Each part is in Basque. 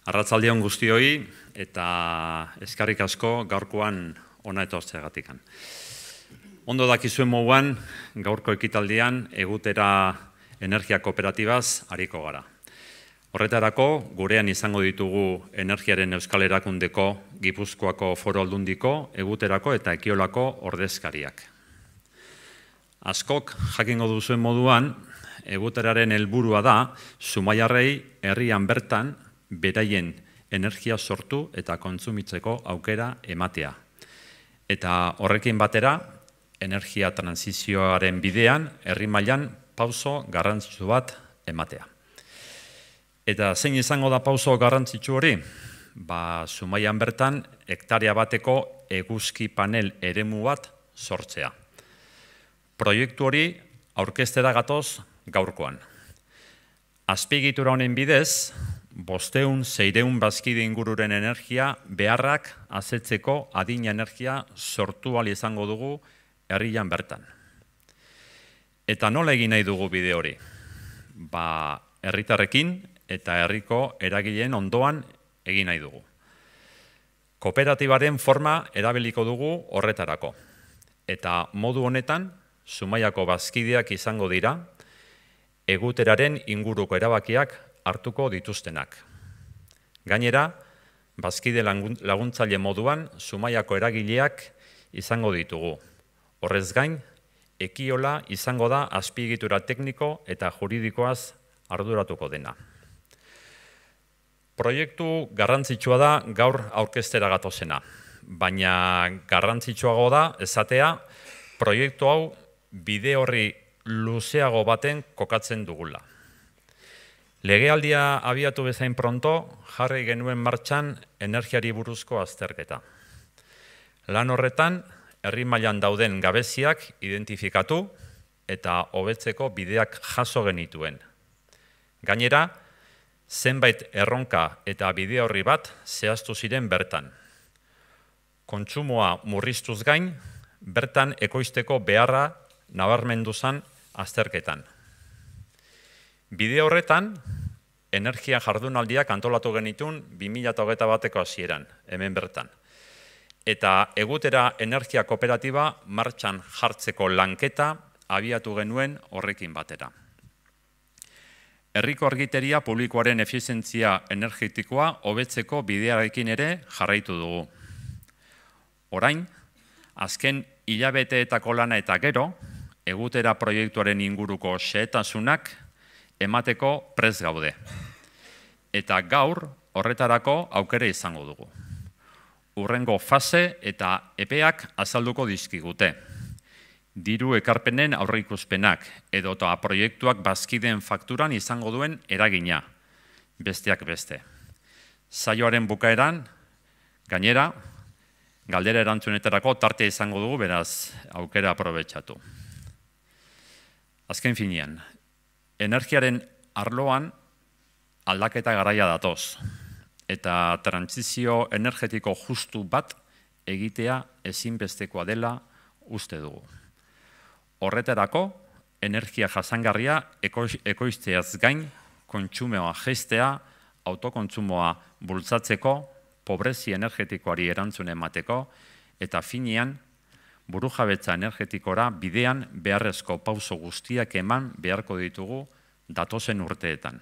Arratsalde on guztioi eta eskerrik asko gaurkoan hona etortzeagatik. Ondo dakizuen moduan, gaurko ekitaldian egutera energia kooperatibaz ariko gara. Horretarako, gurean izango ditugu Energiaren Euskal Erakundeko, Gipuzkoako Foru Aldundiko, Eguterako eta Ekiolako ordezkariak. Askok jakingo duzuen moduan, Eguteraren helburua da Zumaiarrei herrian bertan beraien energia sortu eta kontsumitzeko aukera ematea. Eta horrekin batera, energia transizioaren bidean, herri mailan pauso garrantzitsu bat ematea. Eta zein izango da pauso garrantzitsu hori? Zumaian bertan, hektarea bateko eguzki panel eremu bat sortzea. Proiektu hori aurkeztera gatoz gaurkoan. Azpiegitura honen bidez, 500-600 bazkide ingururen energia beharrak asetzeko adina energia sortu ahal izango dugu herrian bertan. Eta nola egin nahi dugu bide hori? Herritarrekin eta herriko eragileen ondoan egin nahi dugu. Kooperatibaren forma erabiliko dugu horretarako. Eta modu honetan, Zumaiako bazkideak izango dira, Eguteraren inguruko erabakiak hartuko dituztenak. Gainera, bazkide laguntzaile moduan Zumaiako eragileak izango ditugu. Horrez gain, Ekiola izango da azpiegitura tekniko eta juridikoaz arduratuko dena. Proiektu garrantzitsua da gaur aurkeztera gatozena, baina garrantzitsuago da esatea proiektu hau bide horri luzeago baten kokatzen dugula. Legealdia abiatu bezain pronto, jarri genuen martxan energiari buruzko azterketa. Lan horretan, herri mailan dauden gabeziak identifikatu eta hobetzeko bideak jaso genituen. Gainera, zenbait erronka eta bide horri bat zehaztu ziren bertan. Kontsumoa murriztuz gain, bertan ekoizteko beharra nabarmendu zen azterketan. Bide horretan, energia jardunaldiak antolatu genitun 2021ko hasieran, hemen bertan. Eta Egutera energia kooperatiba martxan jartzeko lanketa abiatu genuen horrekin batera. Herriko argiteria publikoaren efizientzia energetikoa hobetzeko bidearekin ere jarraitu dugu. Orain, azken hilabeteetako lana eta gero, Egutera proiektuaren inguruko xehetasunak emateko prest gaude. Eta gaur horretarako aukera izango dugu. Hurrengo fase eta epeak azalduko dizkigute. Diru ekarpenen aurreikuspenak edota proiektuak bazkideen fakturan izango duen eragina, besteak beste. Saioaren bukaeran, gainera, galdera erantzunetarako tartea izango dugu, beraz, aukera aprobetxatu. Azken finean, energiaren arloan aldaketa garaia datoz, eta trantsizio energetiko justu bat egitea ezinbestekoa dela uste dugu. Horretarako, energia jasangarria ekoizteaz gain, kontsumoa jaistea, autokontsumoa bultzatzeko, pobrezi energetikoari erantzun emateko, eta finean, burujabetza energetikora bidean beharrezko pauso guztiak eman beharko ditugu datozen urteetan.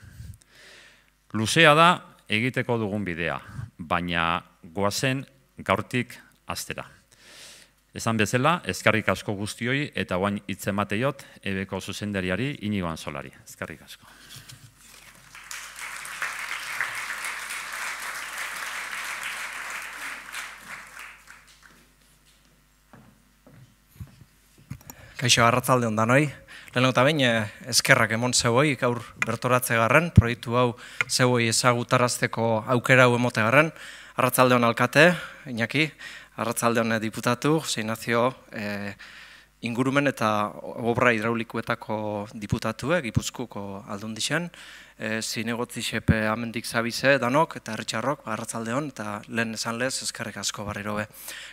Luzea da egiteko dugun bidea, baina goazen gaurtik hastera. Esan bezala, eskerrik asko guztioi eta oain hitz emateiot EBko zuzendariari Inigo Anzolari. Eskerrik asko. Kaixo, arratsalde on danoi. Lehenengo eta behin eskerrak emon zeuoi, gaur bertoratze garren, proiektu hau zeuoi ezagutarazteko aukera hau emote garren. Arratsalde on alkate, Iñaki, arratsalde on diputatu, Jose Ignacio, ingurumen eta obra hidraulikoetako diputatuek, Gipuzkoako Aldundixen, zinegotzi xepe amendik zabize danok eta herritxarrok, arratzaldeon, eta lehen esan lez, eskerrik asko barriro be.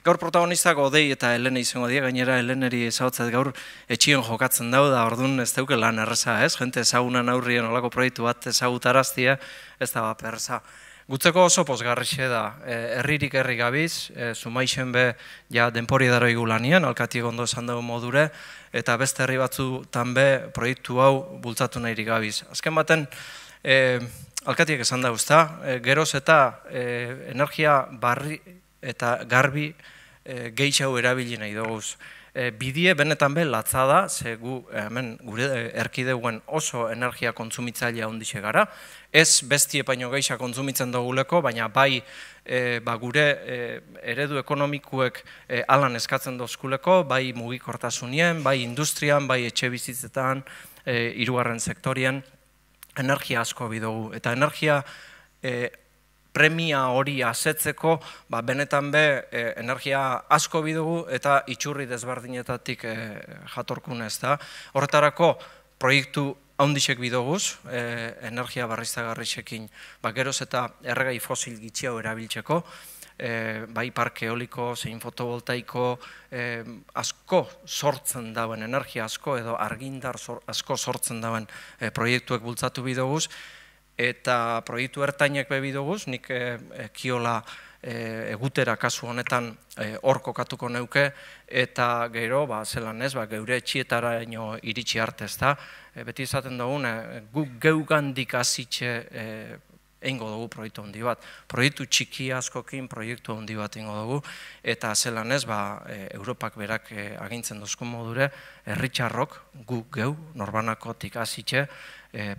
Gaur protagonistak Odei eta Helene izango dira, gainera Heleneri ezagutzat gaur etxion jokatzen dau, da orduan ez dauke lan erreza, ez? Jente ezagunan aurrien olako proiektu bat ezagutaraztia, ez da bat perreza. Gutzeko oso pozgarrixe da, herririk herri gabiz, Zumaixen be ja denpori daro igulanien, alkatiek ondo esan dugu modure, eta beste herri batzutan be proiektu hau bultzatu nahirik gabiz. Azken baten, alkatiek esan dugu, geroz eta energia barri eta garbi gehiago erabili nahi duguz. Bidie benetan be latza da, ze gu hemen gure erkideuen oso energia kontsumitzailea ondixe gara, ez bestie baino gehiago kontsumitzen duguleko, baina bai gure eredu ekonomikuek alan eskatzen dozkuleko, bai mugikortasunien, bai industrian, bai etxe bizitzetan, hirugarren sektorien, energia asko bidugu. Eta energia premia hori asetzeko, benetan be energia asko bidugu eta itxurri desberdinetatik jatorkun ez da. Horretarako proiektu haundixek bidoguz, energia barriztagarrixekin, geroz eta erregai fosil gitxiau erabiltzeko, bai parke eoliko, zein fotovoltaiko, asko sortzen dauen, energia asko edo argindar asko sortzen dauen proiektuek bultzatu bidoguz, eta proiektu ertainek bebi duguz, nik kiola egutera kasu honetan hor kokatuko neuke, eta gero, zelan ez, geure etxietara iritsi arte ez da, beti izaten dugun, geugandik azitxe eingo dugu proiektu handi bat. Proiektu txiki askokin proiektu handi bat eingo dugu, eta zelan ez, Europak berak agintzen dozkun modure, herritxarrok, gu geu, norbanakotik azitxe,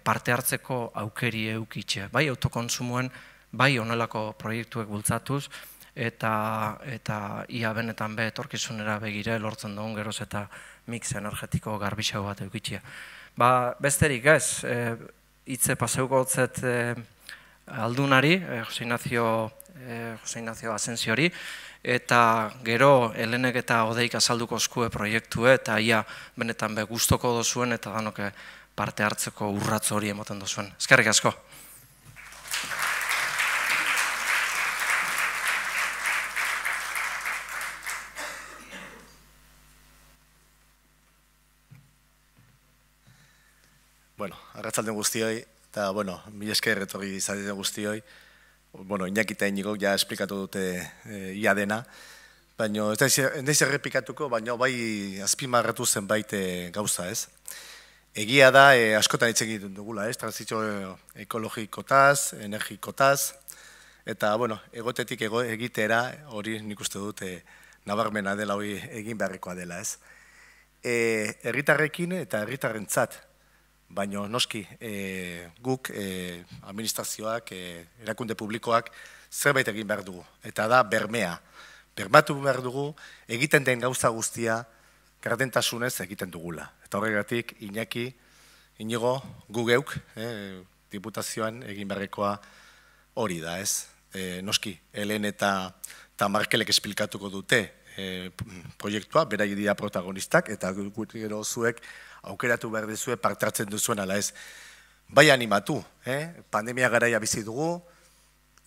parte hartzeko aukeri eukitxe. Bai autokonsumoen, bai honelako proiektuek bultzatuz, eta ia benetan be etorkizunera begire lortzen dugun geroz eta mix energetiko garbixau bat eukitxea. Besterik ez, hitze paseuko hotzet aldunari, Jose Ignacio Asensiori, eta gero Helenek eta Odeik azalduko eskue proiektue, eta ia benetan be gustoko dozuen, eta danoke parte hartzeko urratz hori emoten dozuen. Eskerrik asko. Arratzalden guztioi, eta, mila esker etorri izaten guztioi. Iñaki eta Iñigok ja esplikatu dute ia dena, baina ez naiz errepikatuko, baina bai azpimarratu zenbait gauza, ez? Egia da, askotan hitz egiten dugula, ez? Transizio ekologikotaz, energikotaz, eta, egotetik egitera hori nik uste dut nabarmena dela, hori egin beharrekoa dela, ez? Herritarrekin eta herritarrentzat, baina noski guk, administrazioak, erakunde publikoak zerbait egin behar dugu, eta da bermea. Bermatu behar dugu egiten den gauza guztia gardentasunez egiten dugula. Eta horregatik, Iñaki, Iñigo, gu geuk, diputazioan egin beharrekoa hori da, ez? Noski, Helen eta Markelek esplikatuko dute proiektua, berai dira protagonistak, eta gero zuek aukeratu behar duzue parte hartzen duzuen ala ez. Bai animatu, pandemia garaia bizi dugu,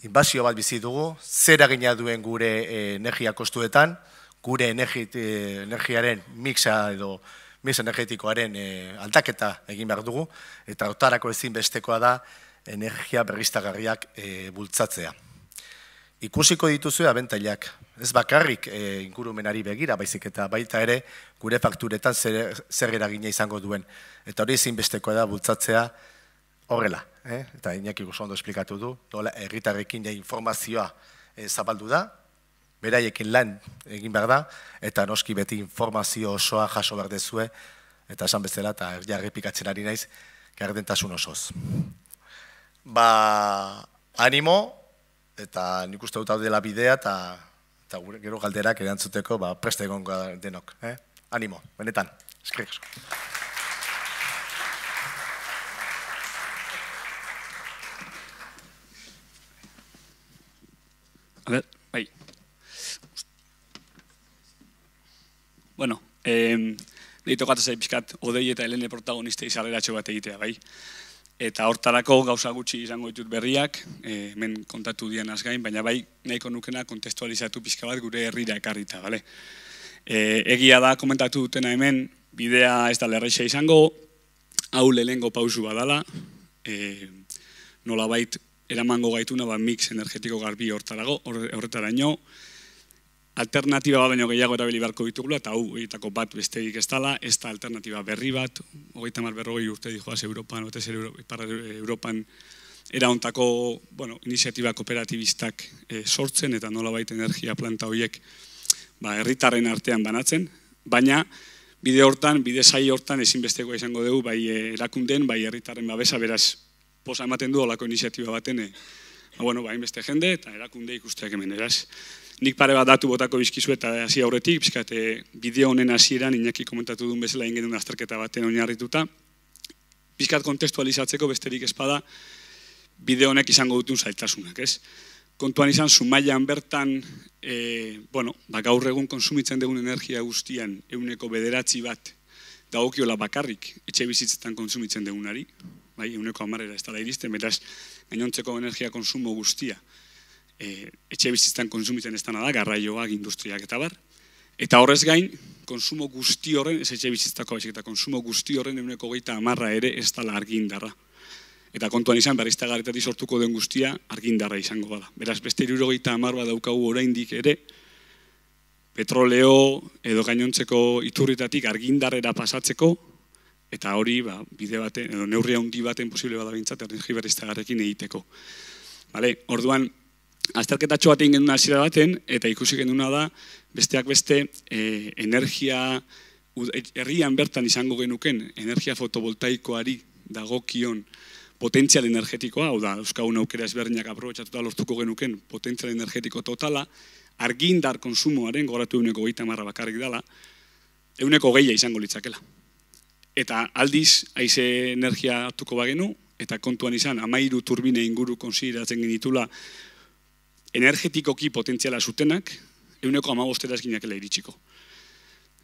inbasio bat bizi dugu, zer eragina duen gure energia kostuetan, gure energiaren mixa edo mix energetikoaren aldaketa egin behar dugu, eta hortarako ezinbestekoa da energia berriztagarriak bultzatzea. Ikusiko dituzue abentailak, ez bakarrik ingurumenari begira, baizik eta baita ere gure fakturetan zer eragina izango duen. Eta hori ezinbestekoa da bultzatzea horrela. Eta Iñaki oso ondo esplikatu du, herritarrekin informazioa zabaldu da, beraiekin lan egin behar da, eta noski beti informazio osoa jaso behar dezue, eta esan bezala, eta errepikatzen ari naiz, gardentasun osoz. Animo, eta nik uste dut hau dela bidea, eta gero galderak erantzuteko preste egongo denok. Animo, benetan, eskerrik asko. Bai. Bueno, Nei tokatzen pixkat Odei eta Helene protagonistei sarreratxo bat egitea, bai. Eta hortarako gauza gutxi izango ditut berriak, hemen kontatu dianaz gain, baina bai nahiko nukena kontestualizatu pixka bat gure herrira ekarrita, bale? Egia da, komentatu dutena hemen, bidea ez da lerreixa izango, hau lehengo pausu badala, nolabait eramango gaituna mix energetiko garbi horretaraino, alternatiba bat baino gehiago erabili beharko ditugula, eta hau egitako bat besterik ez dala, ez da alternatiba berri bat, 30-40 urte dijoaz Europan, Europan eraontako iniziatiba kooperatibistak sortzen, eta nolabait energia planta horiek herritarren artean banatzen, baina bide hortan, bide sail hortan ezinbestekoa izango dugu, bai erakunden, bai herritarren babesa, beraz, posa ematen du olako iniziatiba baten, hainbeste jende eta erakunde ikusteak hemen, eraz. Nik pare bat datu botako bizkizu eta hasi aurretik, bizkate bideo honen hasieran Iñaki komentatu duen bezala egin genuen azterketa baten oinarrituta, bizkat kontestualizatzeko besterik espada bideo honek izango dutun zailtasunak, ez? Kontuan izan, Zumaian bertan, gaur egun konsumitzen dugun energia guztian 9% bat dagokiola bakarrik etxe bizitzetan konsumitzen dugunari, 10% ez dela iristen, beraz, gainontzeko energia konsumo guztia etxe bizitzetan konsumitzen ez dena da, garraioak, industriak eta bar. Eta horrez gain, konsumo guzti horren, ez etxe bizitzako baizik, eta konsumo guzti horren 10% ere ez dela argindarra. Eta kontuan izan, berriztagarritatik sortuko den guztia argindarra izango bada. Beraz, beste 70% bat daukagu oraindik ere, petroleo edo gainontzeko iturritatik argindarrera pasatzeko, eta hori bide baten, edo neurri handi baten posible bada bintzat, energi berriztagarrekin egiteko. Orduan, azterketatxo bat egin genuen hasiera baten, eta ikusi genuna da, besteak beste, energia, herrian bertan izango genuken, energia fotovoltaikoari dagokion potentzial energetikoa, hau da, euskagun aukera ezberdinak aprobetxatuta lortuko genuken potentzial energetiko totala, argindar konsumoaren, goratu 20% bakarrik dela, 20% izango litzakela. Eta aldiz, haize energia hartuko bagenu, eta kontuan izan, 13 turbine inguru konsideratzen genitula energetikoki potentziala zutenak, 15% eskinakela iritsiko.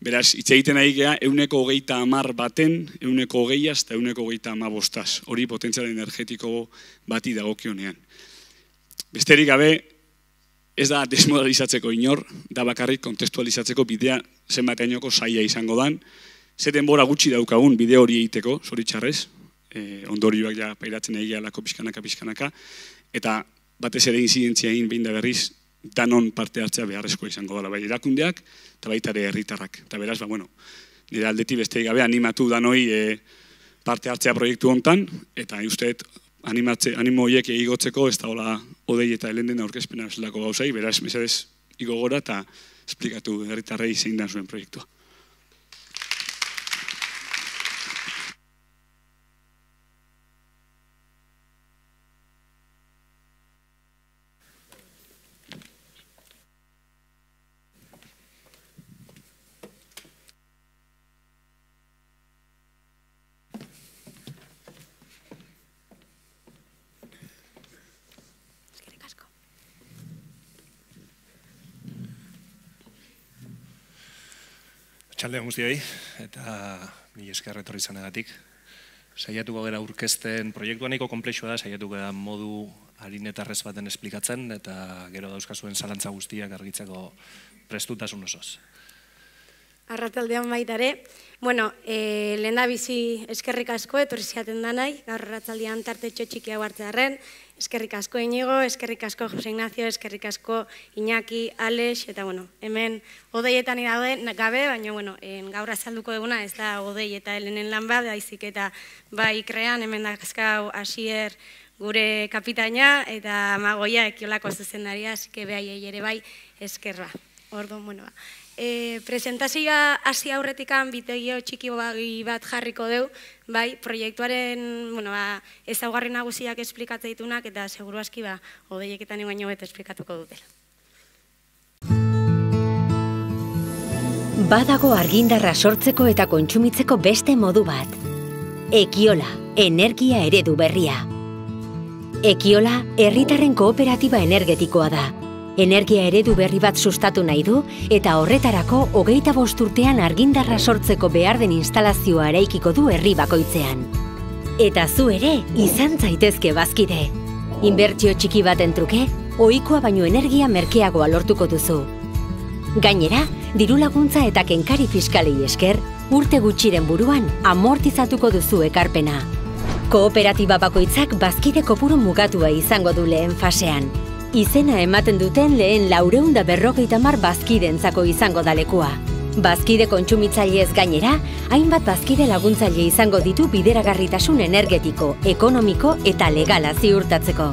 Beraz, hitz egiten ari gea, 130 baten, 120 eta 135. Hori potentzial energetiko bati dagokionean. Besterik gabe, ez da desmodalizatzeko inor, da bakarrik kontestualizatzeko bidea zenbateainoko saia izango dan. Ze denbora gutxi daukagun bide hori egiteko, zoritxarrez, ondorioak ja pairatzen egia lako pixkanaka, eta batez ere inzidentzia egin behin da berriz, danon parte hartzea beharrezkoa izango dela, bai erakundeak eta baita ere herritarrak. Eta beraz, nire aldetik besterik gabe animatu danoi parte hartzea proiektu hontan, eta usteet animo horiek egigotzeko, ez da hola Odei eta Helenen aurkezpena bezalako gauzai, beraz, mesedez, igo gora eta esplikatu herritarrei zein da zuen proiektua. Txaldean guztioi, eta mila esker etorri izanagatik. Saiatuko gara aurkezten proiektua nahiko konplexua da, saiatuko gara modu harin eta errez baten esplikatzen, eta gero dauzkazuen zalantza guztiak argitzeko prestutasun osoz. Arratsaldean baitare. Lehen da bizi eskerrik asko, etorri ziaten da nahi, gaur arratsaldean tartetxo txiki hau hartzearren. Eskerrik asko Inigo, eskerrik asko Jose Ignacio, eskerrik asko Iñaki, Alex, eta hemen Odeietan gabe, baina gaur azalduko duguna ez da Odei eta Helenen lan bat, daizik eta bai krean, hemen dazkau Asier gure kapitaina, eta Magoia ekiolako zuzendaria, asike behaiei ere bai eskerra. Orduan, presentazioa hasi aurretikan bitegio txiki bat jarriko deu, bai, proiektuaren ezaugarri nagusiak esplikatzen ditunak, eta seguru aski Odeieketan baino bete esplikatuko dutela. Badago argindarra sortzeko eta kontsumitzeko beste modu bat. Ekiola, energia eredu berria. Ekiola, herritarren kooperatiba energetikoa da. energia eredu berri bat sustatu nahi du eta horretarako 25 urtean argindarra sortzeko behar den instalazioa eraikiko du herri bakoitzean. Eta zu ere izan zaitezke bazkide. Inbertsio txiki baten truke, ohikoa baino energia merkeagoa lortuko duzu. Gainera, diru laguntza eta kenkari fiskalei esker, urte gutxiren buruan amortizatuko duzu ekarpena. Kooperatiba bakoitzak bazkide kopuru mugatua izango du lehen fasean. Izena ematen duten lehen 450 bazkideentzako izango da lekua. Bazkide kontsumitzailez gainera, hainbat bazkide laguntzaile izango ditu bideragarritasun energetiko, ekonomiko eta legala ziurtatzeko.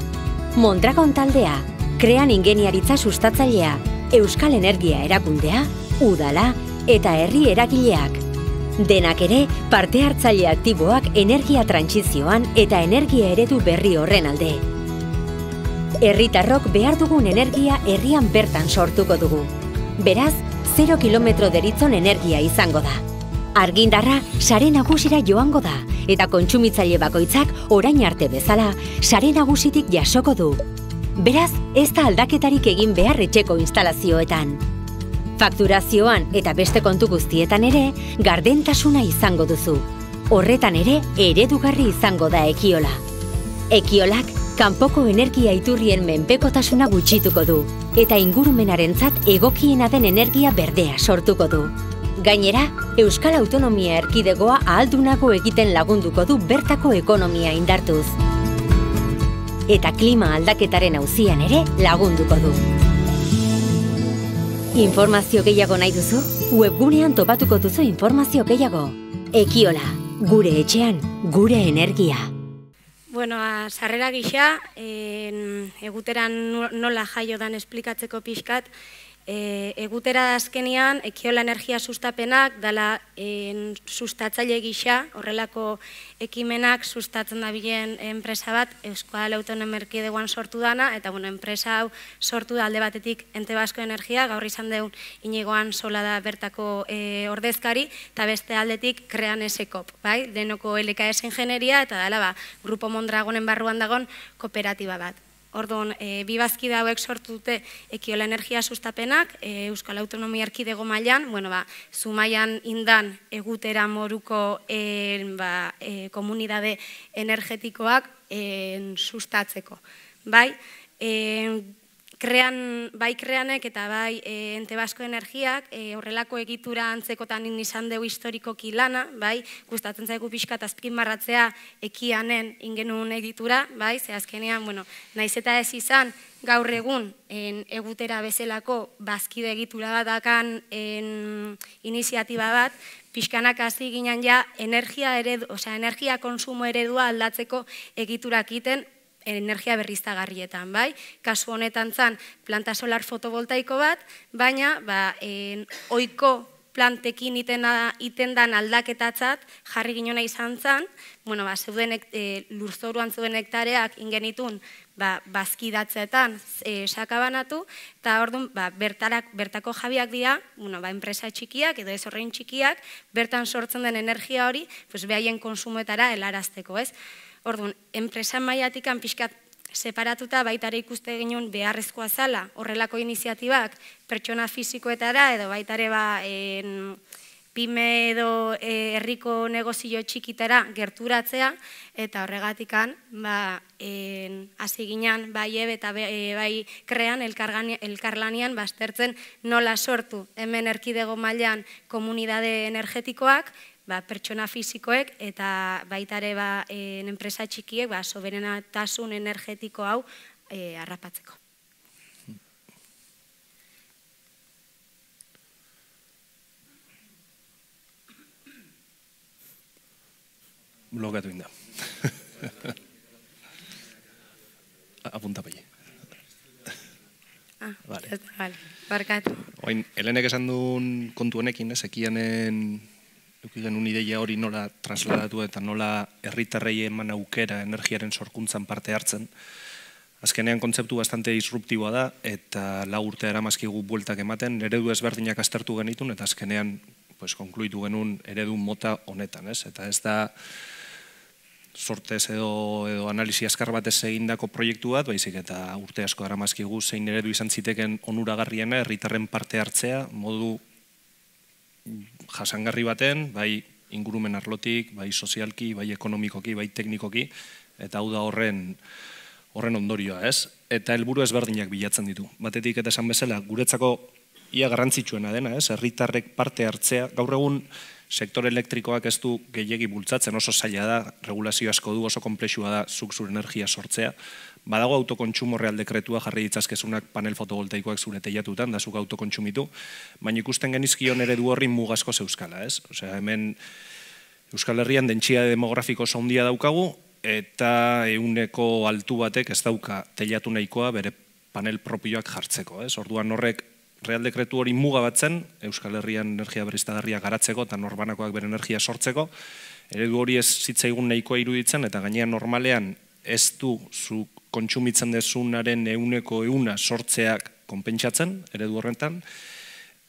Mondragon taldea, Krean ingeniaritza sustatzailea, Euskal Energia erakundea, Udala eta herri eragileak. Denak ere, parte hartzaile aktiboak energia trantsizioan eta energia eredu berri horren alde. Herritarrok behar dugun energia herrian bertan sortuko dugu. Beraz, 0 kilometro deritzon energia izango da. Argindarra sare nagusira joango da eta kontsumitzaile bakoitzak orain arte bezala sare nagusitik jasoko du. Beraz, ez da aldaketarik egin behar etxeko instalazioetan. Fakturazioan eta beste kontu guztietan ere, gardentasuna izango duzu. Horretan ere, eredugarri izango da Ekiola. Ekiolak, kanpoko energia iturrien menpekotasuna gutxituko du, eta ingurumenarentzat egokiena den energia berdea sortuko du. Gainera, Euskal Autonomia Erkidegoa ahaldunago egiten lagunduko du bertako ekonomia indartuz. Eta klima aldaketaren auzian ere lagunduko du. Informazio gehiago nahi duzu? Webgunean topatuko duzu informazio gehiago. Ekiola, gure etxean, gure energia. Bueno, sarrera gisa, egutera nola jaio dan esplikatzeko pixkat, egutera azkenean Ekiola energia sustapenak dala sustatzaile gisa, horrelako ekimenak sustatzen dabilen enpresa bat, Euskal Autonomia Erkidegoan sortu dana, eta enpresa hau sortu da alde batetik Ente Basko Energia, gaur izan deun Inigoan Sola da bertako ordezkari, eta beste aldetik Krean Esekop, denoko LKS Ingenieria, eta dala Grupo Mondragonen barruan dagon kooperatiba bat. Orduan, bi bazkide hauek sortu dute Ekiola energia sustapenak, Euskal Autonomia Erkidego mailan, Zumaian indan egutera moruko komunidade energetikoak sustatzeko. Bai Kreanek eta bai Ente Basko Energiak horrelako egitura antzekotan izan deu historikoki lana, gustatzen zaigu pixkat azpimarratzea Ekianen ingenuen egitura, ze azkenean, naiz eta ez izan gaur egun egutera bezalako bazkide egitura bat dakan iniziatiba bat, pixkanak hasi ginen ja energia konsumo eredua aldatzeko egiturak iten energia berriztagarrietan, Kasu honetan zan planta solar fotovoltaiko bat, baina ohiko plantekin iten dan aldaketatzat jarri ginona izan zan, lurzoruan zeuden hektareak ingenitun bazkidatzeetan sakabanatu, eta orduan bertako jabiak dira, enpresa txikiak edo ez horrein txikiak, bertan sortzen den energia hori, behaien konsumoetara helarazteko, ez? Orduan, enpresa mailatik pixkat separatuta baitare ikuste ginen beharrezkoa zala horrelako iniziatibak pertsona fizikoetara edo baitare pyme edo herriko negozio txikitara gerturatzea eta horregatikan hasi ginen bai eta bai Krean elkarlanean baztertzen nola sortu hemen erkidego mailan komunidade energetikoak, pertsona fizikoek eta baitare enpresa txikiek soberantasun energetiko hau harrapatzeko. Blogatu inda. Apunta bai. Vale, barkatu. Helenek esan duen kontu honekin, Ekianen eukigen un ideia hori nola trasladatu eta nola herritarrei eman aukera energiaren sorkuntzan parte hartzen. Azkenean kontzeptu bastante disruptiboa da eta 4 urte eramazkigu bueltak ematen, eredu ezberdinak aztertu genitun eta azkenean konkluitu genuen eredu mota honetan. Eta ez da sortez edo analisi azkar batez egindako proiektu bat, baizik eta urte asko daramazkigu zein eredu izan ziteken onuragarriena herritarren parte hartzea, modu jasangarri baten, bai ingurumen arlotik, bai sozialki, bai ekonomikoki, bai teknikoki, eta hau da horren ondorioa, ez? Eta helburu ezberdinak bilatzen ditu. Batetik eta esan bezala, guretzako ia garrantzitsuena dena, ez? Herritarrek parte hartzea, gaur egun sektore elektrikoak ez du gehiegi bultzatzen, oso zaila da, regulazio asko du, oso konplexua da zuk zure energia sortzea. Badago autokontsumo real dekretua jarri ditzazkezunak panel fotovoltaikoak zure teilatutan, da zuk autokontsumitu, baina ikusten genizkion eredu horri mugazko zeuskala, ez? Osea, hemen Euskal Herrian dentsia demografiko oso handia daukagu, eta ehuneko altu batek ez dauka teilatu nahikoa bere panel propioak jartzeko, ez? Orduan horrek Real Dekretu hori muga batzen, Euskal Herrian energia berriztagarria garatzeko eta norbanakoak bere energia sortzeko, eredu hori ez zitzaigun nahikoa iruditzen, eta gainean normalean ez du zu kontsumitzen dezunaren ehuneko ehuna sortzeak konpentsatzen, eredu horretan,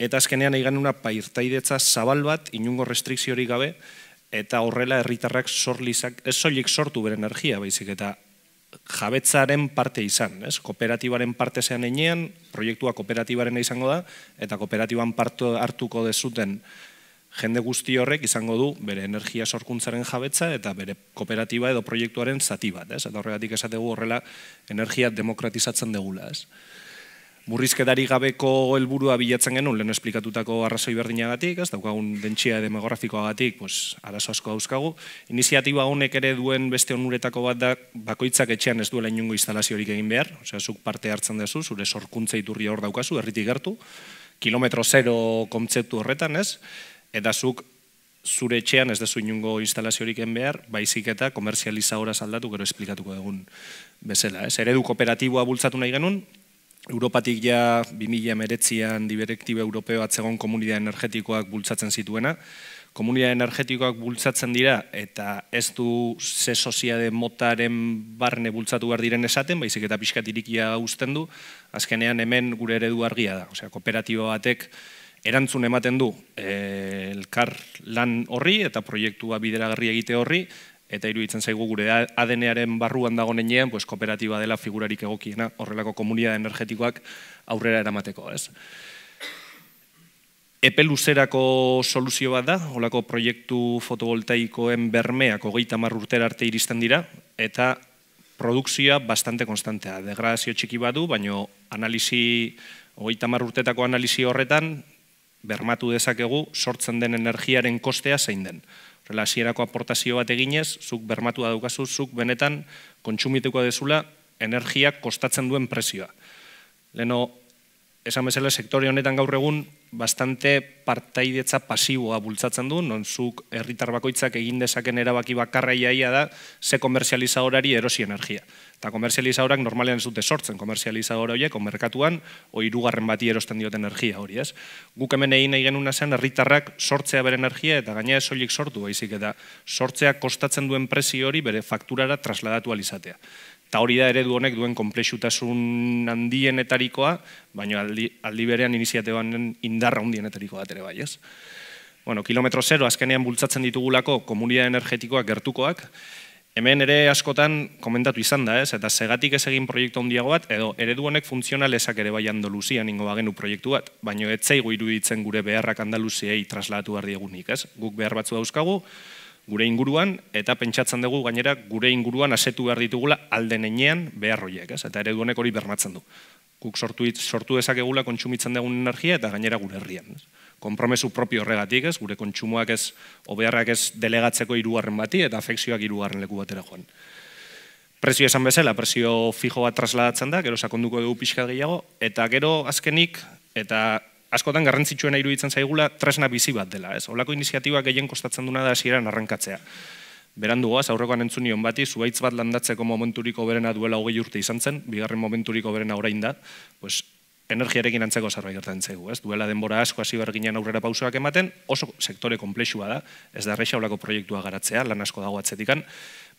eta azkenean egin una pairtaidetza zabal bat, inungo restrikziorik gabe, eta horrela herritarrak ez soilik sortu bere energia, baizik eta jabetzaren parte izan, ez? Kooperatibaren parte zean enean, proiektua kooperatibaren izango da, eta kooperatiban parte hartuko dezuten jende guzti horrek izango du bere energia sorkuntzaren jabetza eta bere kooperatiba edo proiektuaren zati bat, ez? Eta horregatik esategu horrela energia demokratizatzen degula, ez? Murrizketari gabeko helburua bilatzen genuen, lehen esplikatutako arrazoi berdinagatik, ez daukagun dentsia demografikoagatik, arazo asko dauzkagu. Iniziatiba honek ere duen beste onuretako bat da, bakoitzak etxean ez duela inungo instalaziorik egin behar, osea, zuk parte hartzen duzu, zure sorkuntza iturria hor daukazu, herritik gertu, kilometro zero kontzeptu horretan, ez? Eta zuk zure etxean ez duzu inungo instalaziorik egin behar, baizik eta komerzializadora aldatu, gero esplikatuko dugun bezala, ez? Eredu kooperatiboa bultzatu nahi genuen, Europatik ja 2019an direktiba europeo atzegon komunidade energetikoak bultzatzen zituena. Komunidade energetikoak bultzatzen dira eta ez du ze soziade motaren barne bultzatu behar diren esaten, baizik eta pixkat irikia uzten du, azkenean hemen gure eredu argia da. Osea, kooperatiba batek erantzun ematen du elkar lan horri eta proiektua bideragarri egite horri, eta iruditzen zaigu gure ADN-aren barruan dago nenean, kooperatiba dela figurarik egokiena, horrelako komunidade energetikoak aurrera eramateko, ez? Epe luzerako soluzio bat da, holako proiektu fotovoltaikoen bermeak 30 urtera arte iristen dira, eta produkzioa bastante konstantea. Degradazio txiki badu, baina 30 urtetako analisi horretan bermatu dezakegu sortzen den energiaren kostea zein den. Horrela, hasierako aportazio bat eginez, zuk bermatu daukazu, zuk benetan kontsumituko dezula energia kostatzen duen prezioa. Leheno, esan bezala, sektore honetan gaur egun bastante partaidetza pasiboa bultzatzen du, non zuk herritar bakoitzak egin dezaken erabaki bakarra iaia da, ze komerzializadorari erosi energia. Eta komerzializadorak normalean ez dute sortzen, komerzializadora horiek, merkatuan, hirugarren bati erosten diote energia hori, ez? Guk hemen egin nahi genuna zen, herritarrak sortzea bere energia, eta gaina ez soilik sortu, baizik, eta sortzea kostatzen duen prezio hori bere fakturara trasladatu alizatea. Eta hori da eredu honek duen konplexutasun handienetarikoa, baina aldi berean iniziatiban indarra handienetarikoa bat ere bai, ez? Bueno, kilometro zero azkenean bultzatzen ditugulako komunidade energetikoak gertukoak, hemen ere askotan komentatu izan da, ez? Eta segatik ez egin proiektu handiago bat, edo eredu honek funtzionalezak ere bai Andaluzian ingo bagenu proiektu bat, baina ez zaigu iruditzen gure beharrak Andaluziei trasladatu behar diegunik, ez? Guk behar batzu dauzkagu, gure inguruan, eta pentsatzen dugu gainera gure inguruan asetu behar ditugula alden enean behar horiek, ez? Eta eredu honek hori bermatzen du. Guk sortu dezakegula kontsumitzen dugun energia eta gainera gure herrian. Konpromesu propio horregatik, ez? Gure kontsumoak ez, obeharrak ez delegatzeko hirugarren bati eta afekzioak hirugarren leku batera joan. Prezio esan bezala, prezio fijo bat trasladatzen da, gero sakonduko dugu pixka gehiago, eta gero azkenik, eta askotan garrantzitsuena iruditzen zaigula tresna bizi bat dela, ez? Holako iniziatibak gehien kostatzen duna da hasieran arrankatzea. Berandugoaz, aurrekoan entzunion bati, zuhaitz bat landatzeko momenturiko berena duela 20 urte izan zen, bigarren momenturiko berena orain da, energiarekin antzeko zerbait gertatzen zaigu, ez? Duela denbora asko hasi berginean aurrera pausoak ematen, oso sektore konplexua da, ez da erresa holako proiektua garatzea, lan asko dago atzetikan,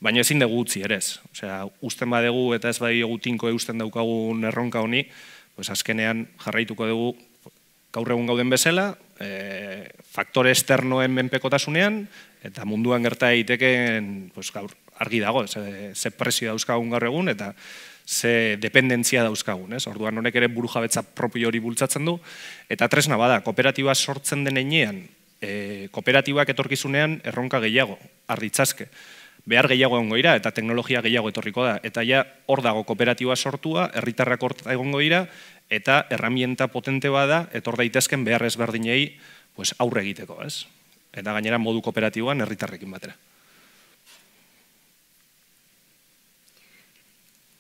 baina ezin dugu utzi ere ez. Osea, usten badegu eta ez badiogu tinko eusten daukagun erronka honi, azkenean jarraituko dugu gaur egun gauden bezala, faktore esternoen menpekotasunean, eta munduan gerta egiteken argi dago, ze presio dauzkagun gaur egun, eta ze dependentzia dauzkagun, ez? Orduan honek ere burujabetza propio hori bultzatzen du, eta tresna bada, kooperatiba sortzen den heinean, kooperatibak etorkizunean erronka gehiago, arditzazke. Behar gehiago egongo dira, eta teknologia gehiago etorriko da, eta ja hor dago kooperatiba sortua, herritarrak hor egongo dira, eta herramienta potente bada, etor daitezken behar ezberdinei aurre egiteko, ez? Eta gainera modu kooperatiboan herritarrekin batera.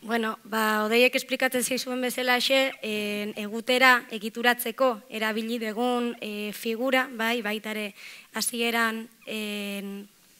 Bueno, Odeiek esplikatzen zaizuen bezala egutera egituratzeko erabili dugun figura, baitare hasieran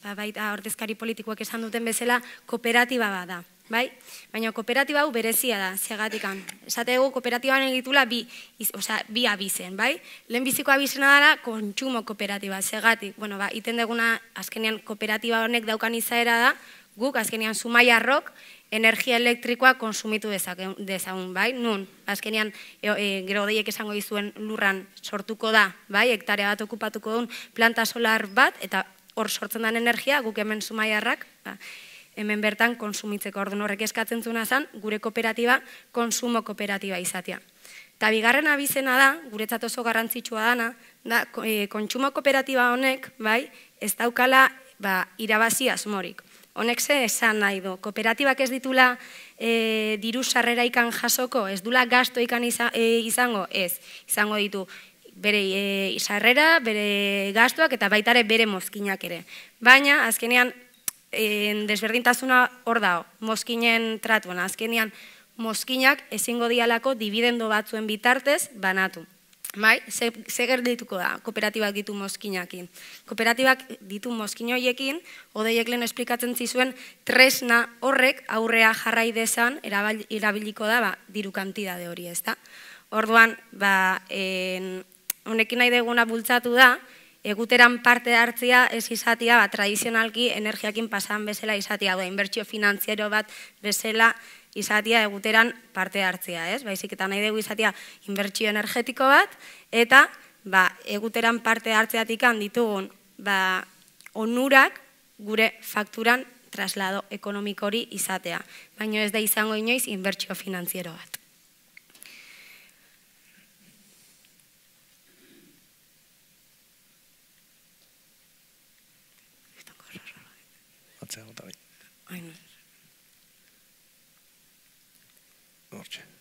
baita ordezkari politikoak esan duten bezala kooperatiba bada. Baina kooperatiba hau berezia da, zergatikan. Esategu kooperatibaren egitula bi abizen, bai? Lehenbiziko abizena dara kontsumo kooperatiba, zergatik. Bueno, iten duguna azkenean kooperatiba honek daukan izaera da, guk azkenean Zumaiarrok energia elektrikoa konsumitu dezagun, bai? Nun, azkenean gero Odeiek esango dizuen lurran sortuko da, bai? Hektarea bat okupatuko duen planta solar bat, eta hor sortzen den energia, guk hemen Zumaiarrak, hemen bertan konsumitzeko. Orduan horrek eskatzen zuena zen, gure kooperatiba konsumo kooperatiba izatea. Eta bigarren abizena da, guretzat oso garrantzitsua dana, da kontsumo kooperatiba honek, bai, ez daukala irabazi asmorik. Honek ze esan nahi du, kooperatibak ez ditula diru sarrera ikan jasoko, ez dula gasto ikan izango, ez, izango ditu bere sarrera, bere gastoak eta baitare bere mozkinak ere. Baina, azkenean, desberdintasuna hor dago, mozkinen tratuan, azkenean mozkinak ezingo dialako dibidendo batzuen bitartez banatu. Ze gerdituko da, kooperatibak ditu mozkinakin. Kooperatibak ditu mozkin horiekin, Odeiek lehen esplikatzen zizuen, tresna horrek aurrea jarrai dezan, erabiliko da diru kantidade hori, ez da? Orduan, honekin nahi deguna bultzatu da, eguteran parte hartzia ez izatea, tradizionalki energiakin pasan bezala izatea, inbertsio finantziero bat bezala izatea eguteran parte hartzia, ez? Baizik eta nahi dugu izatea inbertsio energetiko bat, eta eguteran parte hartzeatik ditugun onurak gure fakturan traslado ekonomikori izatea, baina ez da izango inoiz inbertsio finantziero bat.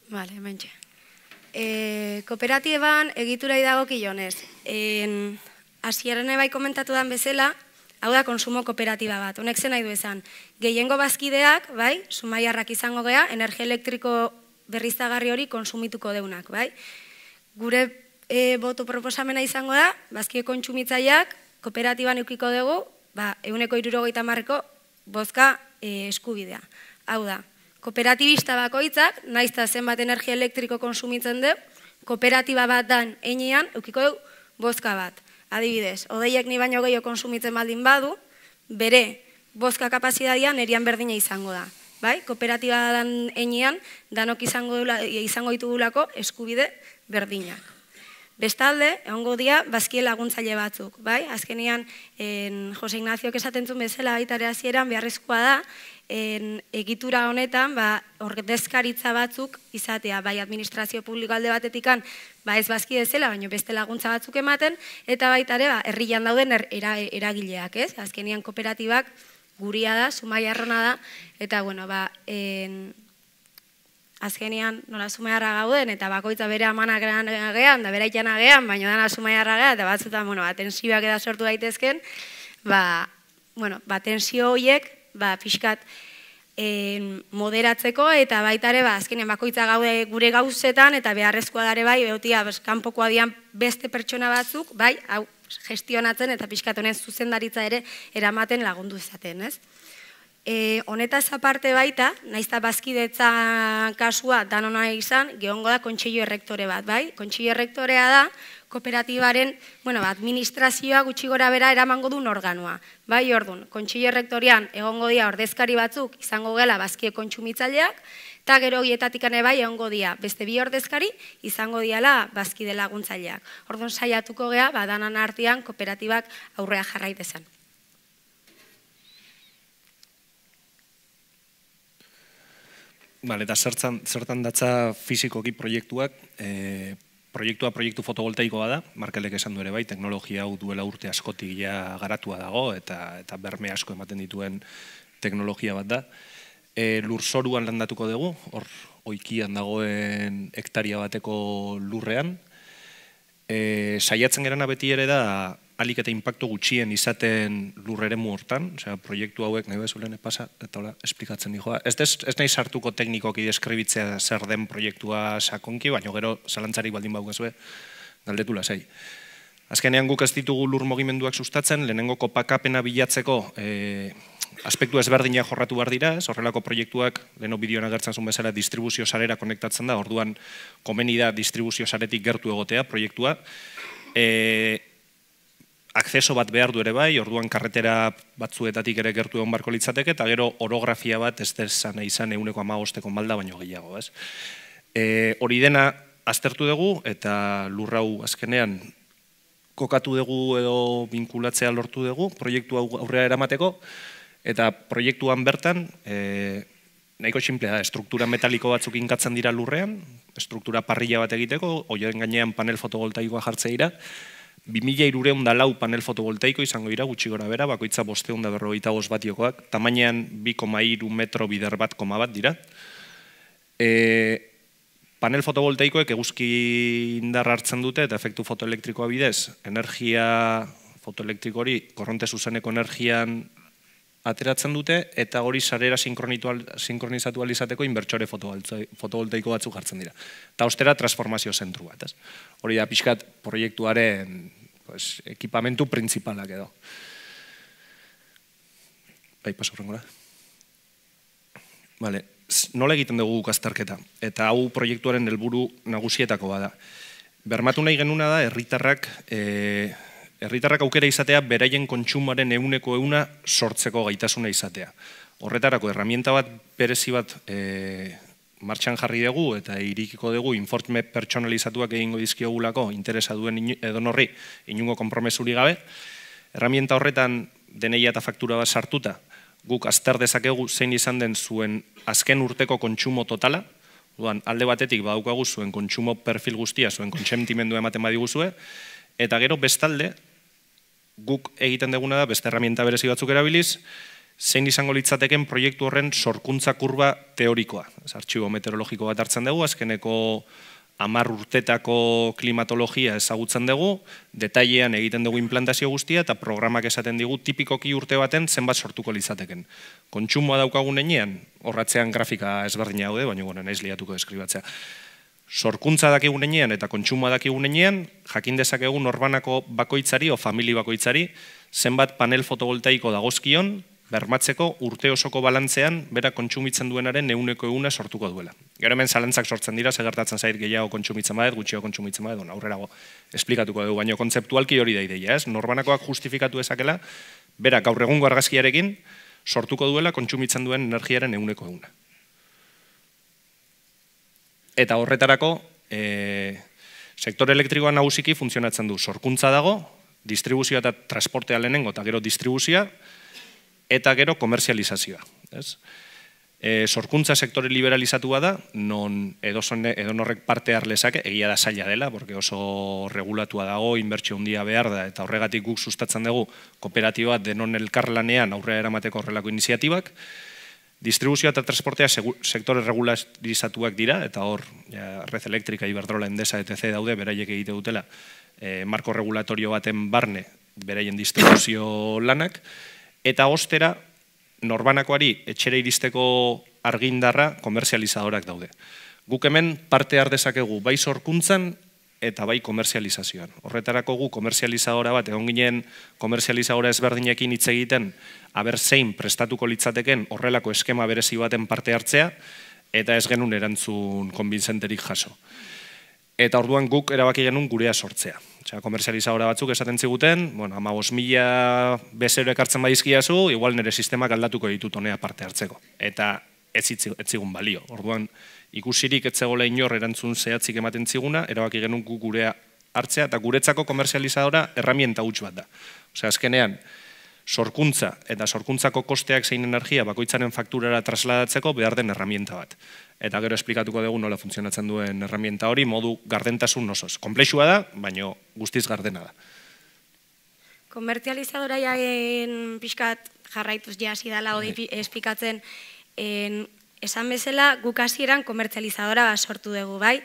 Bale, mentxe. Kooperatiban egiturai dagokionez. Hasieran bai komentatu den bezala, hau da konsumo kooperatiba bat. Honek zen nahi du esan. Gehiengo bazkideak, Zumaiarrak izango gea, energia elektriko berriztagarri hori konsumituko deunak. Gure boto proposamena izango da, bazkide kontsumitzaileak kooperatiban eukiko dugu, 170ko bozka eskubidea. Hau da, kooperatibista bakoitzak, naizta zenbat energia elektriko konsumitzen du, kooperatiba bat dan heinean, eukiko du bozka bat. Adibidez, Odeiek ni baino gehiago konsumitzen baldin badu, bere bozka kapazitatean erian berdina izango da. Kooperatiba dan heinean, danok izango ditugulako eskubide berdinak. Bestalde, egongo dira, bazkie laguntzaile batzuk. Azkenean, Jose Ignaziok esaten zuen bezala baitare hasieran beharrezkoa da, egitura honetan ordezkaritza batzuk izatea, administrazio publiko alde batetikan ez bazki dezela, baina beste laguntza batzuk ematen, eta baitare herrian dauden eragileak, ez? Azkenean kooperatibak guria da, Zumaiarrona da, eta azkenean nola Zumaiarra gauden, eta bakoitza bere amanak gehan, da bere aitan gehan, baina dana Zumaiarra gehan, eta batzutan tensioak eda sortu daitezken, tensio horiek, pixkat moderatzeko, eta baitare, azkenean bakoitza gaude gure gauzetan, eta beharrezkoa dare behotia, kanpokoa dian beste pertsona batzuk, hau gestionatzen, eta pixkat honen zuzendaritza ere eramaten lagundu izaten, ez? Honetaz aparte baita, naizta bazkidetza kasua danona izan, gehongo da kontseilu errektore bat, Kontseilu errektorea da, kooperatibaren, administrazioa gutxi gora bera eramango duen organoa. Orduan, kontseilu errektorean egongo dira ordezkari batzuk izango gela bazkie kontsumitzaileak, eta gero horietatik egongo dira beste bi ordezkari izango diala bazkide laguntzaileak. Orduan saiatuko gea, danan artean kooperatibak aurrea jarraitezan. Eta zertan datza fizikoki proiektuak, proiektu fotovoltaikoa da, Markelek esan du ere bai, teknologia hau duela urte askotik ja garatua dago eta berme asko ematen dituen teknologia bat da. Lurzoruan landatuko dugu, hor oikian dagoen hektaria bateko lurrean. Saiatzen gerana beti ere da alik eta inpaktu gutxien izaten lurreremu hortan, proiektu hauek nahi bezulen pasa, eta hola, esplikatzen dijoa. Ez nahi sartuko teknikoki deskribitzea zer den proiektua sakonki, baina gero zalantzarik baldin baukazue, galdetu lasai. Azkenean guk ez ditugu lur mugimenduak sustatzen, lehenengo kopakapena bilatzeko aspektu ezberdinak jorratu behar dira, horrelako proiektuak, leheno bideoan agertzen zuen bezala, distribuzio sarera konektatzen da, orduan komeni da distribuzio saretik gertu egotea proiektua. Akzeso bat behar du ere bai, orduan karretera batzuetatik ere gertu egon barko litzateke, eta gero orografia bat ez dezan izan 1,5 malda baino gehiago. Hori dena aztertu dugu, eta lurrau azkenean kokatu dugu edo binkulatzea lortu dugu, proiektu aurrera eramateko, eta proiektuan bertan, nahiko sinplea da, struktura metaliko batzuk inkatzen dira lurrean, struktura parrilla bat egiteko, oien gainean panel fotovoltaikoa jartzea dira, 2304 panel fotovoltaiko izango dira, gutxi gora bera, bakoitza 555 batiokoak, tamainean 2,3 metro bider bat koma bat dira. Panel fotovoltaikoek eguzki indar hartzen dute eta efektu fotoelektrikoa bidez, energia fotoelektriko hori korronte zuzeneko energian ateratzen dute, eta hori sarera sinkronizatu alizateko inbertsore fotovoltaiko batzuk jartzen dira. Eta ostera transformazio zentru bat. Hori da pixkat proiektuaren ekipamentu printzipalak edo. Bai, paso horrengora. Nola egiten dugu guk azterketa? Eta hau proiektuaren helburu nagusietako bada. Bermatu nahi genuna da herritarrak aukera izatea beraien kontsumaren 100% sortzeko gaitasuna izatea. Horretarako herramienta bat berezi bat martxan jarri dugu eta irikiko dugu informe pertsonalizatuak egingo dizkiogulako interesa duen edonorri inungo konpromesuri gabe. Herramienta horretan deneia eta faktura bat sartuta, guk azter dezakegu zein izan den zuen azken urteko kontsumo totala, alde batetik badaukagu zuen kontsumo perfil guztia, zuen kontsentimendua ematen badiguzue, eta gero bestalde, guk egiten duguna da, beste herramienta berezi batzuk erabiliz, zein izango litzateken proiektu horren sorkuntza kurba teorikoa. Artxibo meteorologiko bat hartzen dugu, azkeneko 10 urtetako klimatologia ezagutzen dugu, detailean egiten dugu implantazio guztia, eta programak esaten digu tipikoki urte baten zenbat sortuko litzateken. Kontsumoa daukagun enean, horratzean grafika ezberdina daude, baina naiz liatuko deskribatzea. Sorkuntza dakigun enean eta kontsumoa dakigun enean, jakin dezakegu norbanako bakoitzari o famili bakoitzari zenbat panel fotovoltaiko dagozkion, bermatzeko urte osoko balantzean bera kontsumitzen duenaren 100% sortuko duela. Gero hemen zalantzak sortzen dira, segertatzen zait gehiago kontsumitzen badet, gutxiago kontsumitzen badet, aurrerago esplikatuko dugu, baina kontzeptualki hori da ideia, ez? Norbanakoak justifikatu ezakela, bera gaur egungo argazkiarekin sortuko duela kontsumitzen duen energiaren 100%. Eta horretarako, sektor elektrikoa nagusiki funtzionatzen du. Sorkuntza dago, distribuzioa eta transportea lehenengo, eta gero distribuzioa, eta gero komerzializazioa. Sorkuntza sektore liberalizatua da, non edonorrek parte harlezake, egia da zaila dela, porque oso regulatua dago, inbertsio handia behar da, eta horregatik guk sustatzen dugu kooperatiba denon elkarlanean aurrera eramateko horrelako iniziatibak. Distribuzioa eta transportea sektore regularizatuak dira, eta hor Red Elektrika, Iberdrola, Endesa, etc. daude, beraiek egite dutela, marko regulatorio baten barne, beraien distribuzio lanak, eta ostera, norbanakoari etxera iristeko argindarra komerzializadorak daude. Guk hemen parte har dezakegu bai sorkuntzan eta bai komerzializazioan. Horretarako gu komerzializadora bat, egon ginen komerzializadora ezberdinekin hitz egiten, aber zein prestatuko litzateken horrelako eskema berezi baten parte hartzea, eta ez genuen erantzun konbintzenterik jaso. Eta orduan guk erabaki genuen gurea sortzea. Komerzializadora batzuk esaten ziguten, 15.000 bezero ekartzen badizkiazu, igual nire sistemak aldatuko ditut honea parte hartzeko. Eta ez zigun balio. Orduan ikusirik ez zegoela inor erantzun zehatzik ematen ziguna, erabaki genuen guk gurea hartzea, eta guretzako komerzializadora herramienta huts bat da. Azkenean, sorkuntza eta sorkuntzako kosteak zein energia bakoitzaren fakturara trasladatzeko behar den herramienta bat. Eta gero esplikatuko dugu nola funtzionatzen duen herramienta hori modu gardentasun osoz. Konplexua da, baina guztiz gardena da. Komertzializadora jaen pixkat jarraituz jasi dela hori esplikatzen, esan bezala guk hasieran komertzializadora bat sortu dugu, bai?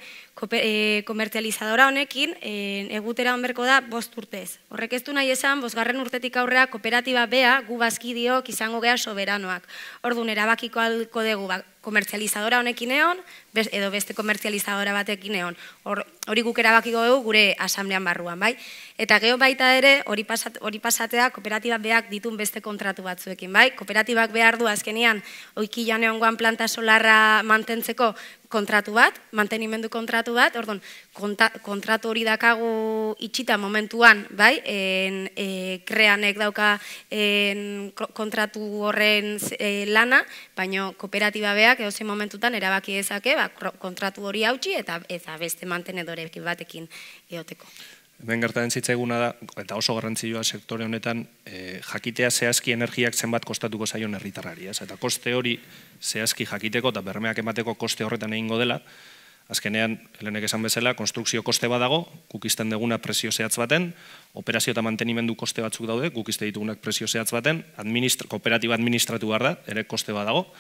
Komertzializadora honekin egutera onberko da 5 urtez. Horrek ez du nahi esan, 5. urtetik aurrera kooperatiba bea gu bazkidiok izango gea soberanoak. Orduan erabakiko alko dugu komertzializadora honekin egon, edo beste komertzializadora batekin egon. Hori guk erabakiko dugu gure asamblean barruan, bai? Eta geho baita ere, hori pasatea kooperatiba beak ditun beste kontratu batzuekin, bai? Kooperatibak behar du azkenean, oikilan egongoan planta solarra mantentzeko kontratu bat, mantenimendu kontratu bat, orduan, kontratu hori dakagu itxita momentuan, bai, kreanek dauka kontratu horren lana, baina kooperatiba beak edozein momentutan erabaki dezake kontratu hori hautsi eta beste mantenedorekin batekin eoteko. Hemen gertatzen zitzaiguna da, eta oso garrantzioa sektore honetan, jakitea zehazki energiak zenbat kostatuko zaion herritarrari. Eta koste hori zehazki jakiteko eta bermeak emateko koste horretan egingo dela, azkenean, helenek esan bezala, konstrukzio koste badago, guk izten duguna presio zehatz baten, operazio eta mantenimendu koste batzuk daude, guk izte ditugunak presio zehatz baten, kooperatiba administratu behar da, ere koste badago.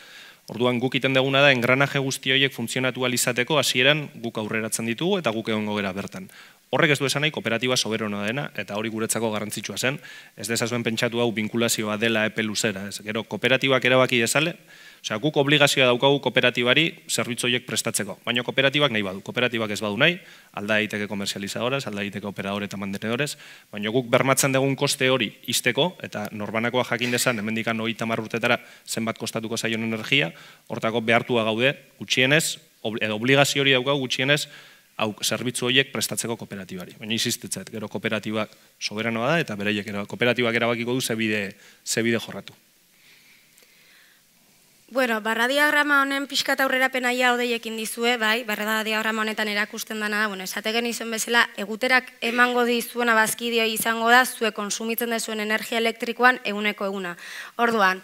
Orduan guk iten duguna da, engranaje guzti horiek funtzionatu alizateko, hasieran guk aurreratzen ditugu eta guk egongo gera bertan. Horrek ez du esan nahi kooperatiba soberano dena, eta hori guretzako garrantzitsua zen, ez dezazuen pentsatu hau binkulazioa dela epe luzera. Gero, kooperatibak erabaki dezale, guk obligazioa daukagu kooperatibari zerbitzu horiek prestatzeko, baina kooperatibak nahi badu. Kooperatibak ez badu nahi, alda egiteke komerzializadoras, alda egiteke operadore eta mantenedores, baina guk bermatzen dugun koste hori izteko, eta norbanakoa jakin dezan, hemendikan 30 urtetara zenbat kostatuko zaion energia, hortako behartua gaude, gutxienez, edo obligazio hori daukagu gutxienez, zerbitzu horiek prestatzeko kooperatibari. Baina insistetzat, gero kooperatibak soberanoa da, eta bereiek kooperatibak erabakiko du ze bide jorratu. Bueno, barradiagrama honen pixkat aurrerapena ia odeiekin dizue, bai, barradiagrama honetan erakusten dana, esategen izan bezala, eguterak emango dizuena bazkideo izango da, zue konsumitzen dezuen energia elektrikoan 100%. Orduan,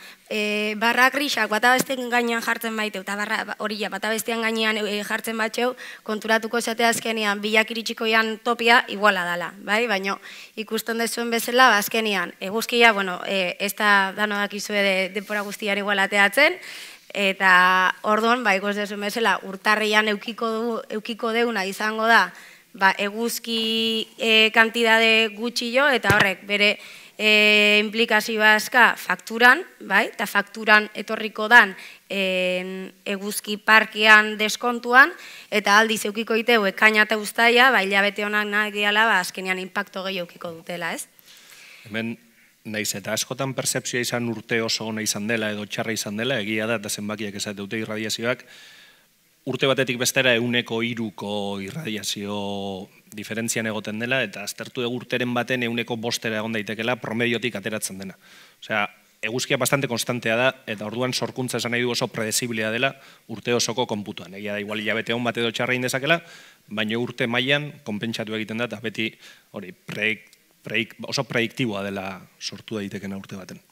barra grisak bata bestean gainean jartzen baiteu, eta hori bata bestean gainean jartzen batxeu, konturatuko esatea azkenean bilak iritsikoian topia iguala dala, bai? Baina ikusten dezuen bezala, azkenean, eguzkia, ez da danodak izue denpora guztian igualateatzen, eta orduan, ikus dezuen bezala, urtarrian eukiko deuna izango da, eguzki kantidade gutxillo, eta horrek, bere implikazioa eska fakturan, eta fakturan etorriko dan eguzki parkean deskontuan, eta aldiz eukiko iteu ekaina eta uztaia, hilabete honak nahi diala, azkenean impacto gehi eukiko dutela, ez? Hemen, naiz eta askotan percepzioa izan urte oso ona izan dela edo txarra izan dela, egia da eta zenbakiak esate dute irradiazioak, urte batetik bestera 100% irradiazio diferentzian egoten dela, eta aztertu dugu urteren baten 100% egon daitekela promediotik ateratzen dena. Osea, eguzkia bastante konstantea da, eta orduan sorkuntza esan nahi du oso predeziblia dela urte osoko konputuan. Egia da, igual hilabete hon bat edo txarra indezakela, baina urte mailan konpentsatu egiten da, eta beti hori oso prediktiboa dela sortu daitekena urte baten.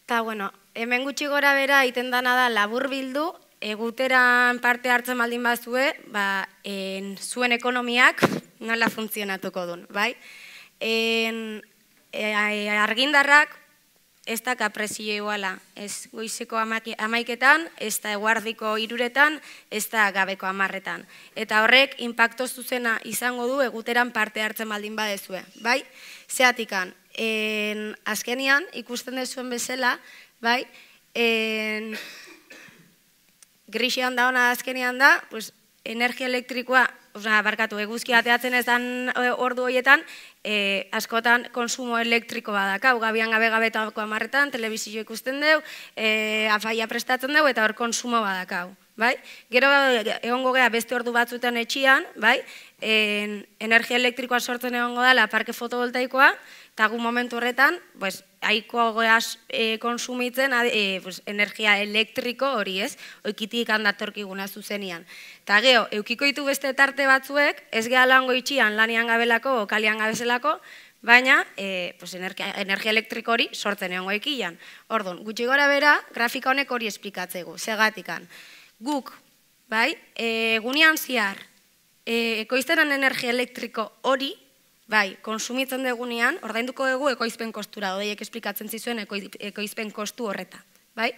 Eta, hemen gutxi gora bera iten dana da labur bildu, eguteran parte hartzen baldin bazue, zuen ekonomiak nola funtzionatuko duen, bai? Argindarrak ez da kaprezio iguala, ez goizeko 11etan, ez da eguardiko 3etan, ez da gabeko 10etan. Eta horrek, inpakto zuzena izango du eguteran parte hartzen baldin badezue, bai? Zeatikan, azkenian, ikusten dezuen bezala, bai? Grisian da hona azkenian da, energia elektrikoa, eguzkia ateatzen ez dan ordu horietan, askotan konsumo elektriko badakau, gabian gabetako 10etan, telebizio ikusten deu, afaia prestatzen deu, eta hor konsumo badakau. Gero egongo geha beste ordu batzuetan etxian, energia elektrikoa sortzen egongo dela parke fotovoltaikoa, eta gu momentu horretan, haiko geaz konsumitzen energia elektriko hori ez, oikitik handatorkiguna zuzenian. Eta eukiko ditu beste tarte batzuek, ez geha lango itxian lanian gabelako, kalian gabezelako, baina energia elektriko hori sortzen egongo ekilan. Orduan, gutxi gora bera, grafika honek hori esplikatzegu, segatikan. Guk, bai, egunean zehar, ekoiztenan energia elektriko hori, bai, konsumitzen degunean, ordainduko dugu ekoizpen kostura, dodeiek esplikatzen zizuen ekoizpen kostu horreta, bai?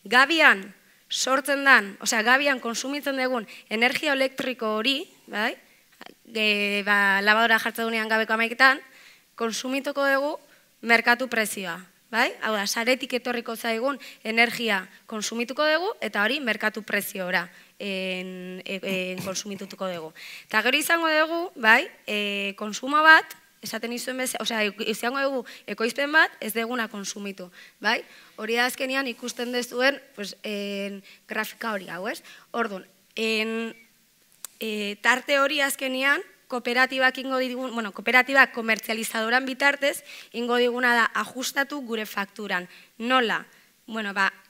Gabian sortzen dan, osea, gabian konsumitzen dugun energia elektriko hori, bai, labadora jartzen dunean gabeko amaiketan, konsumituko dugu merkatu prezioa. Hau da, saretik etorriko zaigun energia konsumituko dugu eta hori merkatu preziora konsumitutuko dugu. Eta gero izango dugu, konsumo bat, esaten izuen bezala, osea, izango dugu ekoizpen bat ez deguna konsumitu. Hori da azkenean ikusten dezuen grafika hori hau, ez? Orduan, tarte hori azkenean, kooperatibak komertzializadoran bitartez, ingo diguna da ajustatu gure fakturan. Nola?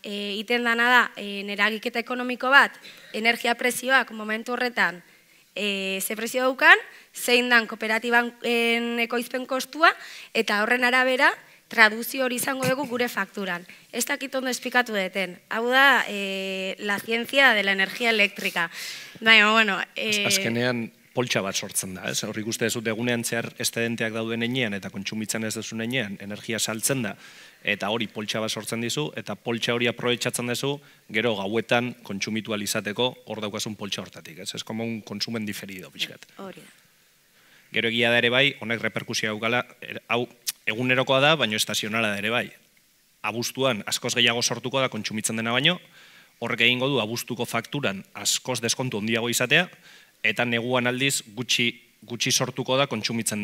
Iten dana da, eragiketa ekonomiko bat, energia prezioak momentu horretan ze prezio daukan, zein dan kooperatiban ekoizpen kostua, eta horren arabera, traduzio hori izango dugu gure fakturan. Ez dakit ondo esplikatu deten. Hau da, la ciencia de la energia elektrika. Azkenean, poltsa bat sortzen da, ez? Hor ikuste dezut egunean zehar estedenteak dauden enean eta kontsumitzen ez dezun enean, energia saltzen da, eta hori poltsa bat sortzen dizu, eta poltsa hori aprobetxatzen dezu, gero gauetan kontsumitu alizateko hor daukazun poltsa hortatik, ez? Ez como un konsumen diferido, pixkat. Hori da. Gero egia da ere bai, honek reperkusia daukala, hau egunerokoa da, baino estazionala da ere bai. Abuztuan askoz gehiago sortuko da kontsumitzen dena baino, horrek egingo du abuztuko fakturan askoz deskontu handiago izatea, eta neguan aldiz gutxi sortuko da kontsumitzen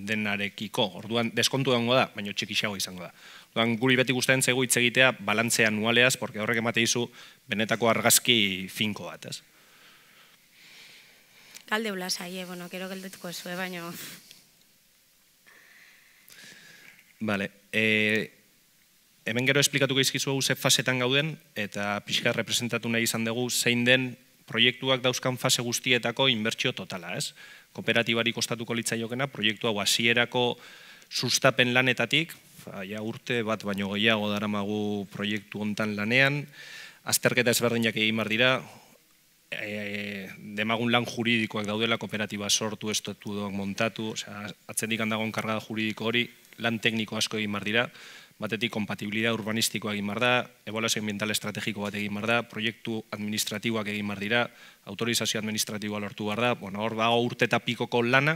denarekiko. Orduan, deskontu egongo da, baina txikixago izango da. Orduan, guri beti gustatzen zaigu hitz egitea balantzea anualeaz, porque horrek emate dizu benetako argazki finko bat, ez? Galde ulasai, kero galdetuko zue, baina... Bale, hemen gero esplikatuko izkizu ze fasetan gauden, eta pixka representatu nahi izan dugu zein den proiektuak dauzkan fase guztietako inbertsio totala, ez? Kooperatibari kostatuko litzaiokena, proiektu hau hasierako sustapen lanetatik, urte bat baino gehiago daramagu proiektu hontan lanean, azterketa ezberdinak egin behar dira, demagun lan juridikoak daudela, kooperatiba sortu, estatutuak montatu, atzendik handagoen kargada juridiko hori, lan tekniko asko egin behar dira, batetik kompatibilidad urbanistikoa egin behar da, ebaluazio ambiental estrategiko bat egin behar da, proiektu administratiboak egin behar dira, autorizazio administratiboa lortu behar da, hor dago urte eta pikoko lana,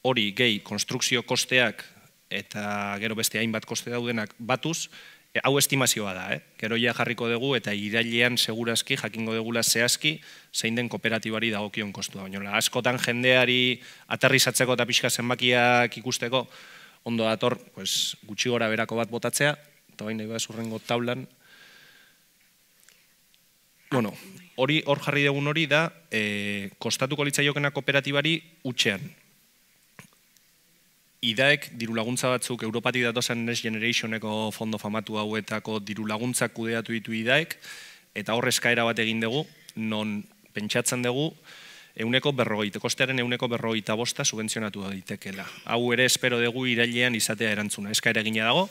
hori gehi konstrukzio kosteak eta gero beste hainbat koste daudenak batuz, hau estimazioa da, gero ja jarriko dugu eta irailean segurazki jakingo dugula zehazki zein den kooperatibari dagokion kostua. Baina askotan jendeari aterrizatzeko eta pixka zenbakiak ikusteko, ondo dator, gutxi gora berako bat botatzea, eta baina iba zurrengo taulan. Hori hor jarri dugun hori da, kostatuko litzaiokena kooperatibari utxean. IDAek dirulaguntza batzuk, Europatik datozen Next Generationeko fondo famatu hauetako dirulaguntzak kudeatu ditu IDAek, eta hor eskaera bat egin dugu, non pentsatzen dugu, kostearen 145 subentzionatu daitekela. Hau ere espero dugu irailean izatea erantzuna. Eskaera egina dago,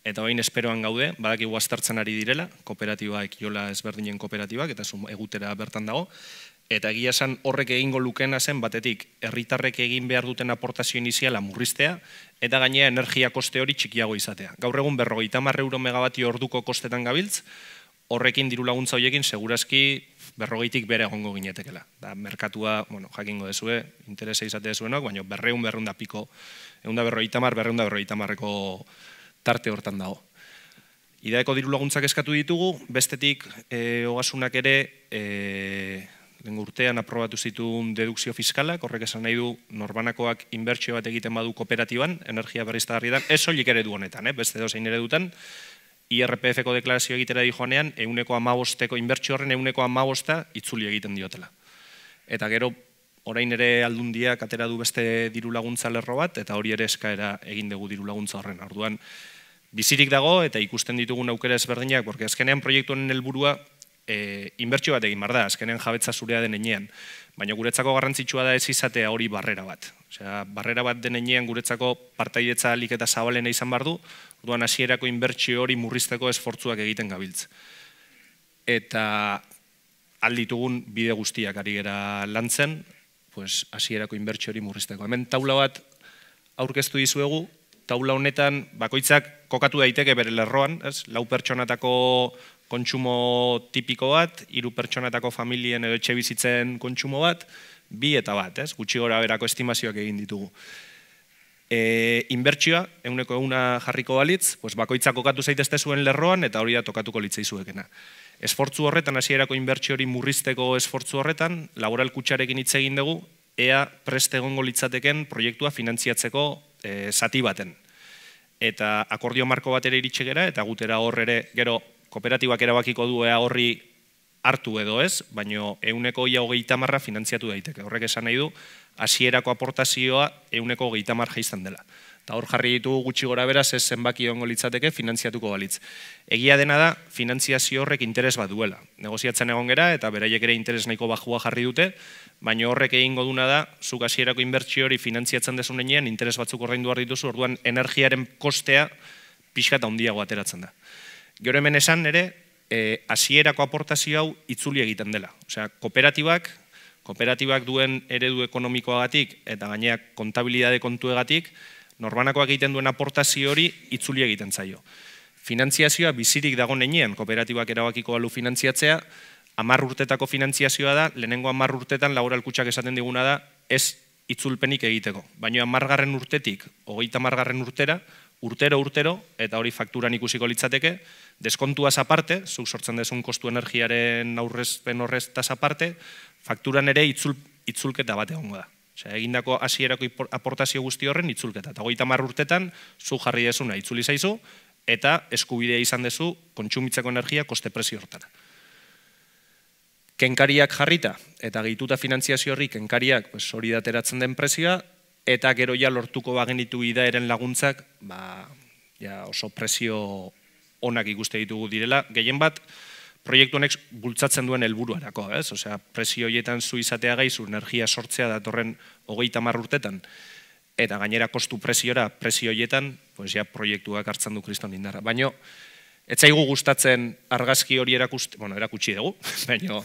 eta orain esperoan gaude, badakigu aztertzen ari direla, kooperatibaek, jola ezberdinen kooperatibak, eta egutera bertan dago, eta egia esan horrek egingo lukena zen batetik, herritarrek egin behar duten aportazio iniziala murriztea, eta gainera energia koste hori txikiago izatea. Gaur egun 50 euro megabatio orduko kostetan gabiltz, horrekin diru laguntza horiekin segurazki 40tik bere egongo ginetekela. Merkatua, jakingo dezue, interesa izate dezuenok, baina 200 piko, 250-250 tarte hortan dago. IDAeko diru laguntzak eskatu ditugu, bestetik ogasunak ere urtean aprobatu zituen dedukzio fiskalak, horrek esan nahi du norbanakoak inbertsio bat egiten badu kooperatiban, energia berriztagarrietan, ez soilik eredu honetan, beste dozein eredutan, IRPF-ko deklarazio egitera di joanean, 115ko inbertsio horren 115 itzuli egiten diotela. Eta gero, orain ere aldundiak atera du beste diru laguntza lerro bat, eta hori ere eskaera egin dugu diru laguntza horren. Orduan, bizirik dago eta ikusten ditugun aukera ezberdinak, porque azkenean proiektu honen helburua inbertsio bat egin behar da, azkenean jabetza zurea den enean. Baina guretzako garrantzitsua da ez izatea hori barrera bat. Osea, barrera bat denean guretzako partaidetza alik eta zabalena izan behar du, orduan hasierako inbertsio hori murrizteko esfortzuak egiten gabiltz. Eta alditugun bide guztiak ari gera lantzen, hasierako inbertsio hori murrizteko. Hemen taula bat aurkeztu dizuegu, taula honetan bakoitzak kokatu daiteke bere lerroan, 4 pertsonatako kontsumo tipiko bat, 3 pertsonatako familien edo etxe bizitzen kontsumo bat, 2 eta bat, gutxi gora berako estimazioak egin ditugu. Inbertsioa, 100% jarriko balitz, bakoitzak kokatu zaitezte zuen lerroan eta hori da tokatuko litzaizuekena. Esfortzu horretan, hasierako inbertsio hori murrizteko esfortzu horretan, laboral kutxarekin hitz egin dugu, ea prest egongo litzateken proiektua finantziatzeko zati baten. Eta akordio marko bat ere iritsi gera, eta gutera hor ere, gero, kooperatibak erabakiko du ea horri hartu edo ez, baino 130% finantziatu daiteke. Horrek esan nahi du, hasierako aportazioa 130% jaizten dela. Eta hor jarri ditugu gutxi gora beraz ez zenbaki ongo litzateke finantziatuko balitz. Egia dena da, finantziazio horrek interes bat duela. Negoziatzen egon gera eta beraiek ere interes nahiko bajua jarri dute, baina horrek egingo duna da, zuk hasierako inbertsio hori finantziatzen desunean, interes batzuk ordaindu behar dituzu, orduan energiaren kostea pixka eta handiago ateratzen da. Gero hemen esan ere, hasierako aportazio hau itzuli egiten dela. Osea, kooperatibak duen eredu ekonomikoagatik eta gaineak kontabilidade kontuegatik, norbanakoak egiten duen aportazio hori itzuli egiten zaio. Finantziazioa bizirik dago nenean, kooperatibak erabakiko balu finantziatzea, 10 urtetako finantziazioa da, lehenengo 10 urtetan laboral kutxak esaten diguna da, ez itzulpenik egiteko. Baina 10. urtetik, 30. urtera, urtero, eta hori fakturan ikusiko litzateke, deskontuaz aparte, zuk sortzen dezun kostu energiaren aurrezpen horreztaz aparte, fakturan ere itzulketa bat egongo da. Egindako hasierako aportazio guzti horren itzulketa. Eta 30 urtetan, zu jarri dezuna itzuli zaizu, eta eskubidea izan dezu kontsumitzeko energia koste prezio hortara. Kenkariak jarrita, eta gehituta finantziazio horri kenkariak hori dateratzen den prezioa, eta gero ja lortuko bagenitu idaeren laguntzak, oso prezio onak ikuste ditugu direla, gehien bat, proiektu honek bultzatzen duen helburuarako, osea, prezio horietan zu izatea gaizu, energia sortzea datorren 30 urtetan, eta gainera kostu preziora, prezio horietan, proiektuak hartzen du kriston indarra. Baina, ez zaigu gustatzen argazki hori erakutsi dugu, baina,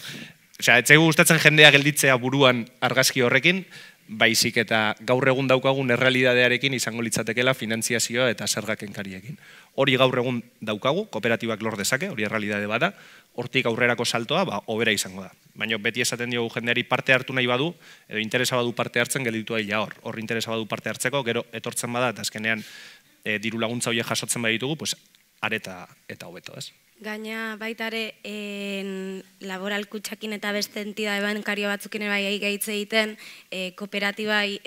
ez zaigu gustatzen jendea gelditzea buruan argazki horrekin, baizik eta gaur egun daukagun errealidadearekin izango litzatekela finantziazioa eta zergak kenkariekin. Hori gaur egun daukagu, kooperatibak lor dezake, hori errealidade bada, hortik aurrerako saltoa, hobera izango da. Baina beti esaten diogu jendeari parte hartu nahi badu, edo interesa badu parte hartzen gelditu daila hor interesa badu parte hartzeko, gero etortzen bada, eta azkenean diru laguntza horiek jasotzen baditugu, areta eta hobeto, ez? Gaina baitare laboral kutxakin eta beste entidade bankario batzukin bai gaitze egiten, kooperatibai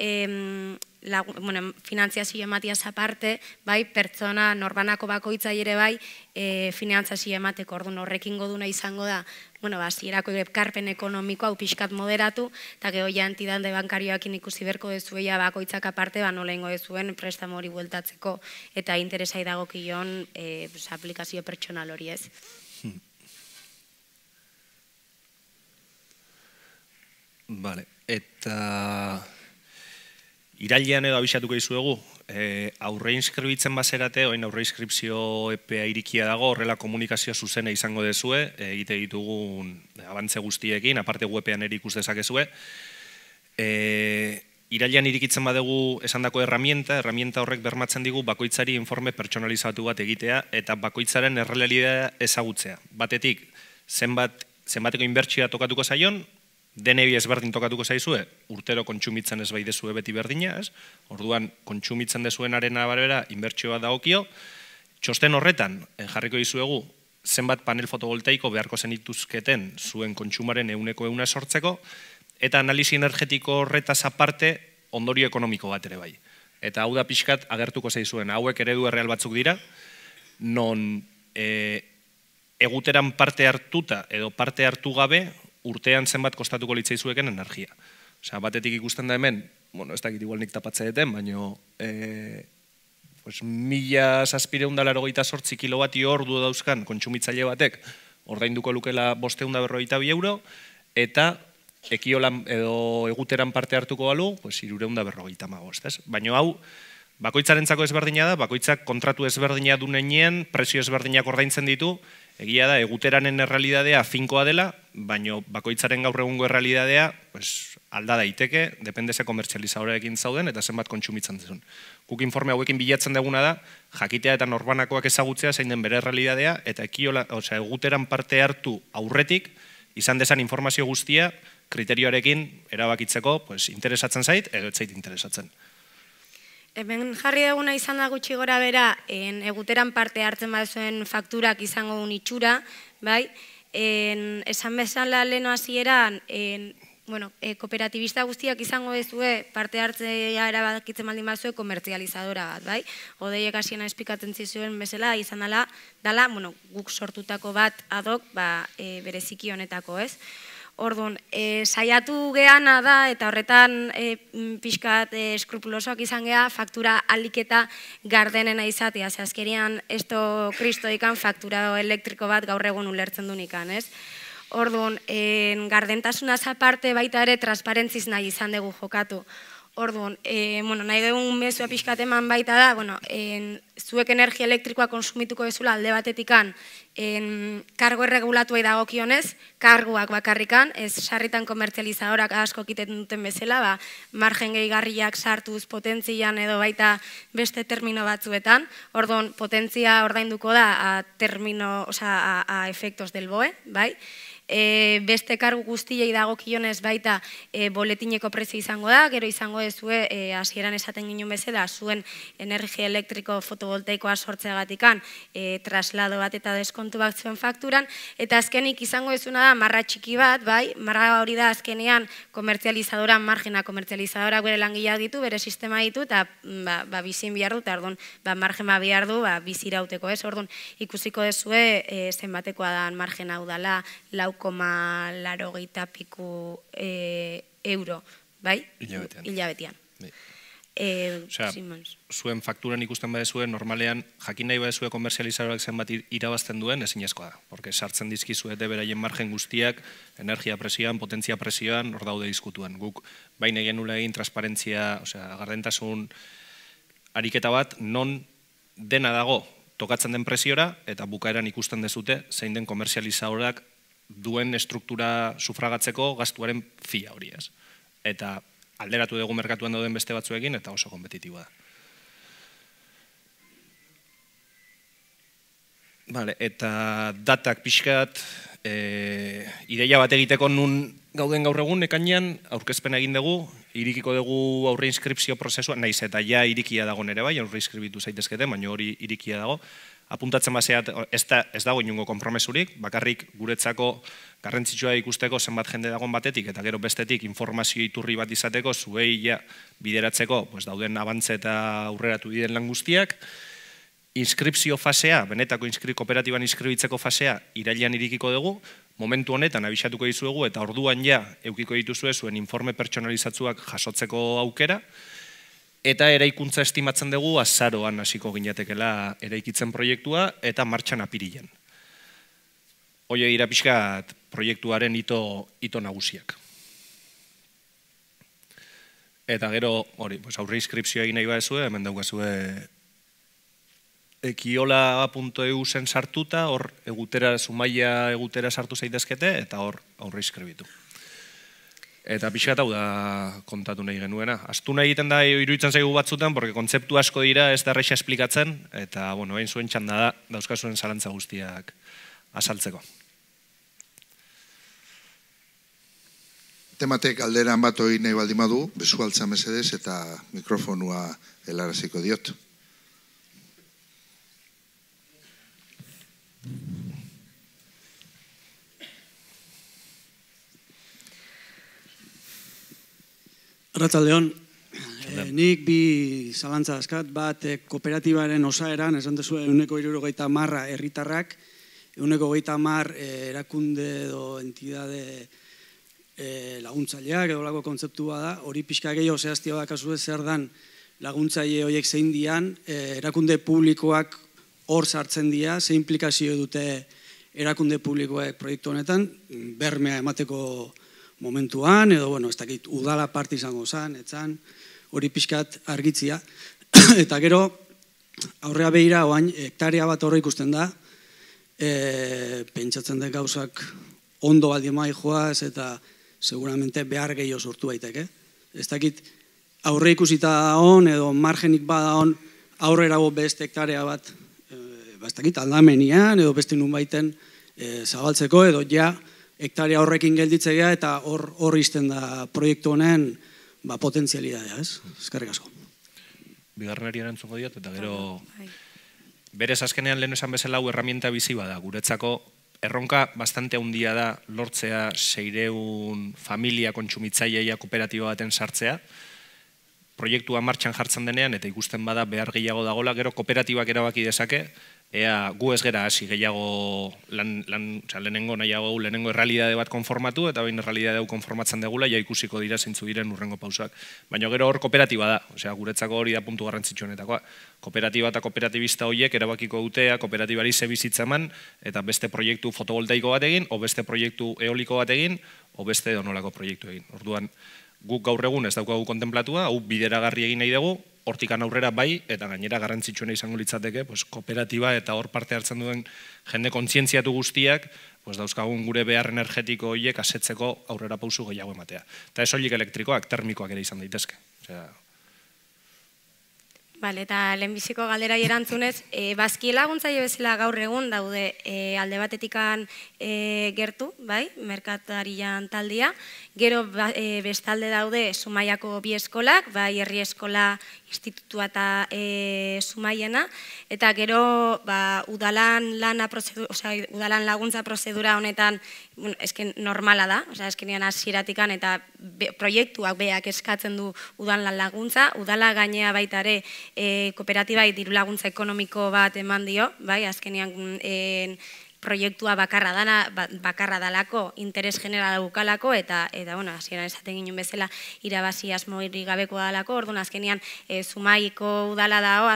finantziazio ematiaz aparte, bai, pertsona norbanako bakoitzai ere bai, finantziazio emateko orduan horrekin goduna izango da, hasierako ekarpen ekonomiko hau pixkat moderatu, eta gero ja entidade bankarioakin ikusi berko dezueia bakoitzak aparte, nola ingo dezuen prestamo hori bueltatzeko, eta interesai dagokion aplikazio pertsonal hori ez. Vale, eta irailean edo abisatuko dizuegu, aurre inskribitzen bazerate, oin aurre inskripzio epea irikia dago, horrela komunikazio zuzena izango dezue, egite ditugun abantze guztiekin, aparte webean ere ikus dezakezue. Irailean irikitzen badegu esandako herramienta horrek bermatzen digu bakoitzari informe pertsonalizatu bat egitea eta bakoitzaren errealitatea ezagutzea. Batetik, zenbateko inbertsioa tokatuko zaion, denebi ezberdin tokatuko zaizue, urtero kontsumitzen ez bai dezue beti berdina, orduan kontsumitzen dezuenaren abarera inbertsioa dagokio, txosten horretan jarriko dizuegu zenbat panel fotovoltaiko beharko zenituzketen zuen kontsumaren 100% sortzeko, eta analisi energetiko horretaz aparte ondorio ekonomiko bat ere bai. Eta hau da pixkat agertuko zaizuen, hauek eredu erreal batzuk dira, non eguteran parte hartuta edo parte hartu gabe, urtean zenbat kostatuko litzaizueken energia. Osea, batetik ikusten da hemen, ez dakit igual nik tapatze deten, baino 1.788 kilobatio ordu dauzkan kontsumitzaile batek ordainduko lukela 552 euro, eta ekiolan edo eguteran parte hartuko balu, 350 ez? Baina hau, bakoitzarentzako ezberdina da, bakoitzak kontratu ezberdina du nenean, presio ezberdinak ordaintzen ditu, egia da, eguteranen errealidadea finkoa dela, baina bakoitzaren gaur egungo errealidadea alda daiteke, depende ze komertzializadorekin zauden, eta zenbat kontsumitzen duzun. Guk informe hauekin bilatzen duguna da, jakitea eta norbanakoak ezagutzea zein den bere errealidadea, eta eguteran parte hartu aurretik, izan dezan informazio guztia, kriterioarekin erabakitzeko interesatzen zait, edo ez zait interesatzen. Hemen jarri duguna izan da gutxi gora bera, eguteran parte hartzen baduzuen fakturak izango duen itxura, bai? Esan bezala leheno hasieran, kooperatibista guztiak izango dezue parte hartzea erabakitzen baldin bazue komertzializadora bat, bai? Odeiek hasiena espikatzen zizuen bezala, izan dela, guk sortutako bat adok, bereziki honetako, ez? Orduan, saiatu geana da, eta horretan pixkat eskrupulosoak izan geha, faktura aliketa gardenena izatea. Azkerian, esto kristoikan faktura elektriko bat gaur egun ulertzen dunikan, ez? Orduan, gardentasunaz aparte baita ere transparentziz nahi izan dugu jokatu. Orduan, nahi dugun mezua pixkat eman baita da, zuek energia elektrikoa konsumituko bezula alde batetikan kargo erregulatuai dagokionez, karguak bakarrikan, ez sarritan komertzializadorak asko kiten duten bezala, margen gehigarriak sartuz potentzian edo baita beste termino batzuetan, orduan potentzia ordainduko da a efectos del BOE, bai? Beste kargu guztiei dagokionez baita boletineko prezio izango da, gero izango dezue hasieran esaten ginen bezala zuen energia elektriko fotovoltaikoa sortzeagatikan traslado bat eta deskontu bat zuen fakturan, eta azkenik izango dezuna da marra txiki bat, bai, marra hori da azkenean komertzializadora margena, komertzializadora bere langileak ditu, bere sistema ditu, eta bizin behar du, eta orduan margen behar du bizirauteko, ez, orduan ikusiko dezue zenbatekoa da margen hau dala 4,80 piku euro, bai? Hilabetean. Zuen fakturan ikusten badezue, normalean jakin nahi badezue komerzializadorak zenbat irabazten duen, ezinezkoa da. Porque sartzen dizkizuete beraien margen guztiak, energia presioan, potentzia presioan, hor daude diskutuan. Guk baina genula egin transparentzia, gardentasun ariketa bat, non dena dago tokatzen den presiora, eta bukaeran ikusten dezute, zein den komerzializadorak duen estruktura sufragatzeko gastuaren fia hori, ez. Eta alderatu dugu merkatuan dauden beste batzuekin, eta oso kompetitiboa da. Eta datak pixkat, ideia bat egiteko nun gauden gaur egun, ekainean, aurkezpen egin dugu, irikiko dugu aurre inskripzio prozesua, naiz eta ja irikia dago nere bai, aurre inskribitu zaitezkete, baina hori irikia dago. Apuntatzen baseat, ez dago inungo konpromesurik, bakarrik guretzako garrantzitsua ikusteko zenbat jende dagoen batetik, eta gero bestetik informazio iturri bat izateko, zuei bideratzeko dauden abantze eta aurreratu diren lan guztiak. Inskripzio fasea, benetako kooperatiban inskribitzeko fasea, irailean irikiko dugu, momentu honetan abisatuko dizuegu, eta orduan eukiko dituzue zuen informe pertsonalizatzuak jasotzeko aukera, eta eraikuntza estimatzen dugu azaroan hasiko ginatekela eraikitzen proiektua eta martxan apirilean. Hoi dira pixkat proiektuaren hito nagusiak. Eta gero, aurre inskripzioa egin nahi badezue, hemen daukazue ekiola.eu zen sartuta, hor Zumaia egutera sartu zaitezkete, eta hor aurre inscribitu. Eta pixkat hau da kontatu nahi genuena. Astu nahi egiten da iruditzen zaigu batzutan, porque kontzeptu asko dira ez da erresa esplikatzen, eta, hain zuen txanda da, dauzkazuen zalantza guztiak azaltzeko. Tematek alderan bat hori nahi baldin badu, bezu altza mesedez eta mikrofonua helaraziko diot. Arratsaldeon, nik bi zalantza askat, bat kooperatibaren osaeran, esan duzu 170 herritarrak, 130 erakunde edo entidade laguntzaileak edo lako kontzeptua da, hori pixka gehiago zehaztia badakazue zer dan laguntzaile horiek zein dian, erakunde publikoak hor sartzen dira, ze implikazio dute erakunde publikoak proiektu honetan, bermea emateko momentuan, edo, bueno, ez dakit, udala parte izango zen, etzan, hori pixkat argitzia. Eta gero, aurrea behira, oain, hektarea bat horre ikusten da, pentsatzen den gauzak ondo baldien mai joaz, eta seguramente behar gehiago sortu baiteke. Ez dakit, aurre ikusita hon, edo margenik bada hon, aurrera beste hektarea bat, ez dakit, aldamenian, edo beste nun baiten zabaltzeko, edo ja, hektarea horrekin gelditzea, eta hor izten da proiektu honen potentzialidadea, ez? Eskerrik asko. Bigarrenari erantzungo diot, eta gero berez azkenean lehen esan bezala hau herramienta bizi bada. Guretzako erronka bastante handia da lortzea 600 familia kontsumitzaileia kooperatiba baten sartzea. Proiektua martxan jartzen denean eta ikusten bada behar gehiago dagola, gero kooperatibak erabaki dezake, ea gu ez gera hasi gehiago lehenengo nahiago, lehenengo errealidade bat konformatu, eta bain errealidade hau konformatzen degula, ja ikusiko dira zeintzu diren urrengo pausak. Baina gero hor kooperatiba da, guretzako hori da puntu garrantzitsuenetakoa. Kooperatiba eta kooperatibista horiek erabakiko dutea, kooperatibari ze bizitza eman, eta beste proiektu fotovoltaiko bat egin, o beste proiektu eoliko bat egin, o beste donolako proiektu egin. Orduan, guk gaur egun ez daukagu kontemplatua, hau bideragarri egin nahi dugu, hortikan aurrera bai, eta gainera garrantzitsuena izango litzateke, kooperatiba eta hor parte hartzen duen jende kontzientziatu guztiak, dauzkagun gure behar energetiko horiek asetzeko aurrera pausu gehiago ematea. Eta ez horiek elektrikoak, termikoak ere izan daitezke. Eta lehenbiziko galderai erantzunez, bazki laguntzaile bezala gaur egun daude alde batetikan gertu, merkatarian taldia, gero bestalde daude Zumaiako bi eskolak, bai herri eskola institutua eta Zumaiena, eta gero udalan laguntza prozedura honetan normala da, eskenean hasieratikan eta proiektuak beak eskatzen du udalan laguntza, udala gainea baita ere kooperatibai diru laguntza ekonomiko bat eman dio, azkenean proiektua bakarra dalako, interes generala bukalako, eta hasieran esaten ginen bezala irabazi asmorik gabeko dalako, orduan azkenean Zumaiko udala dao,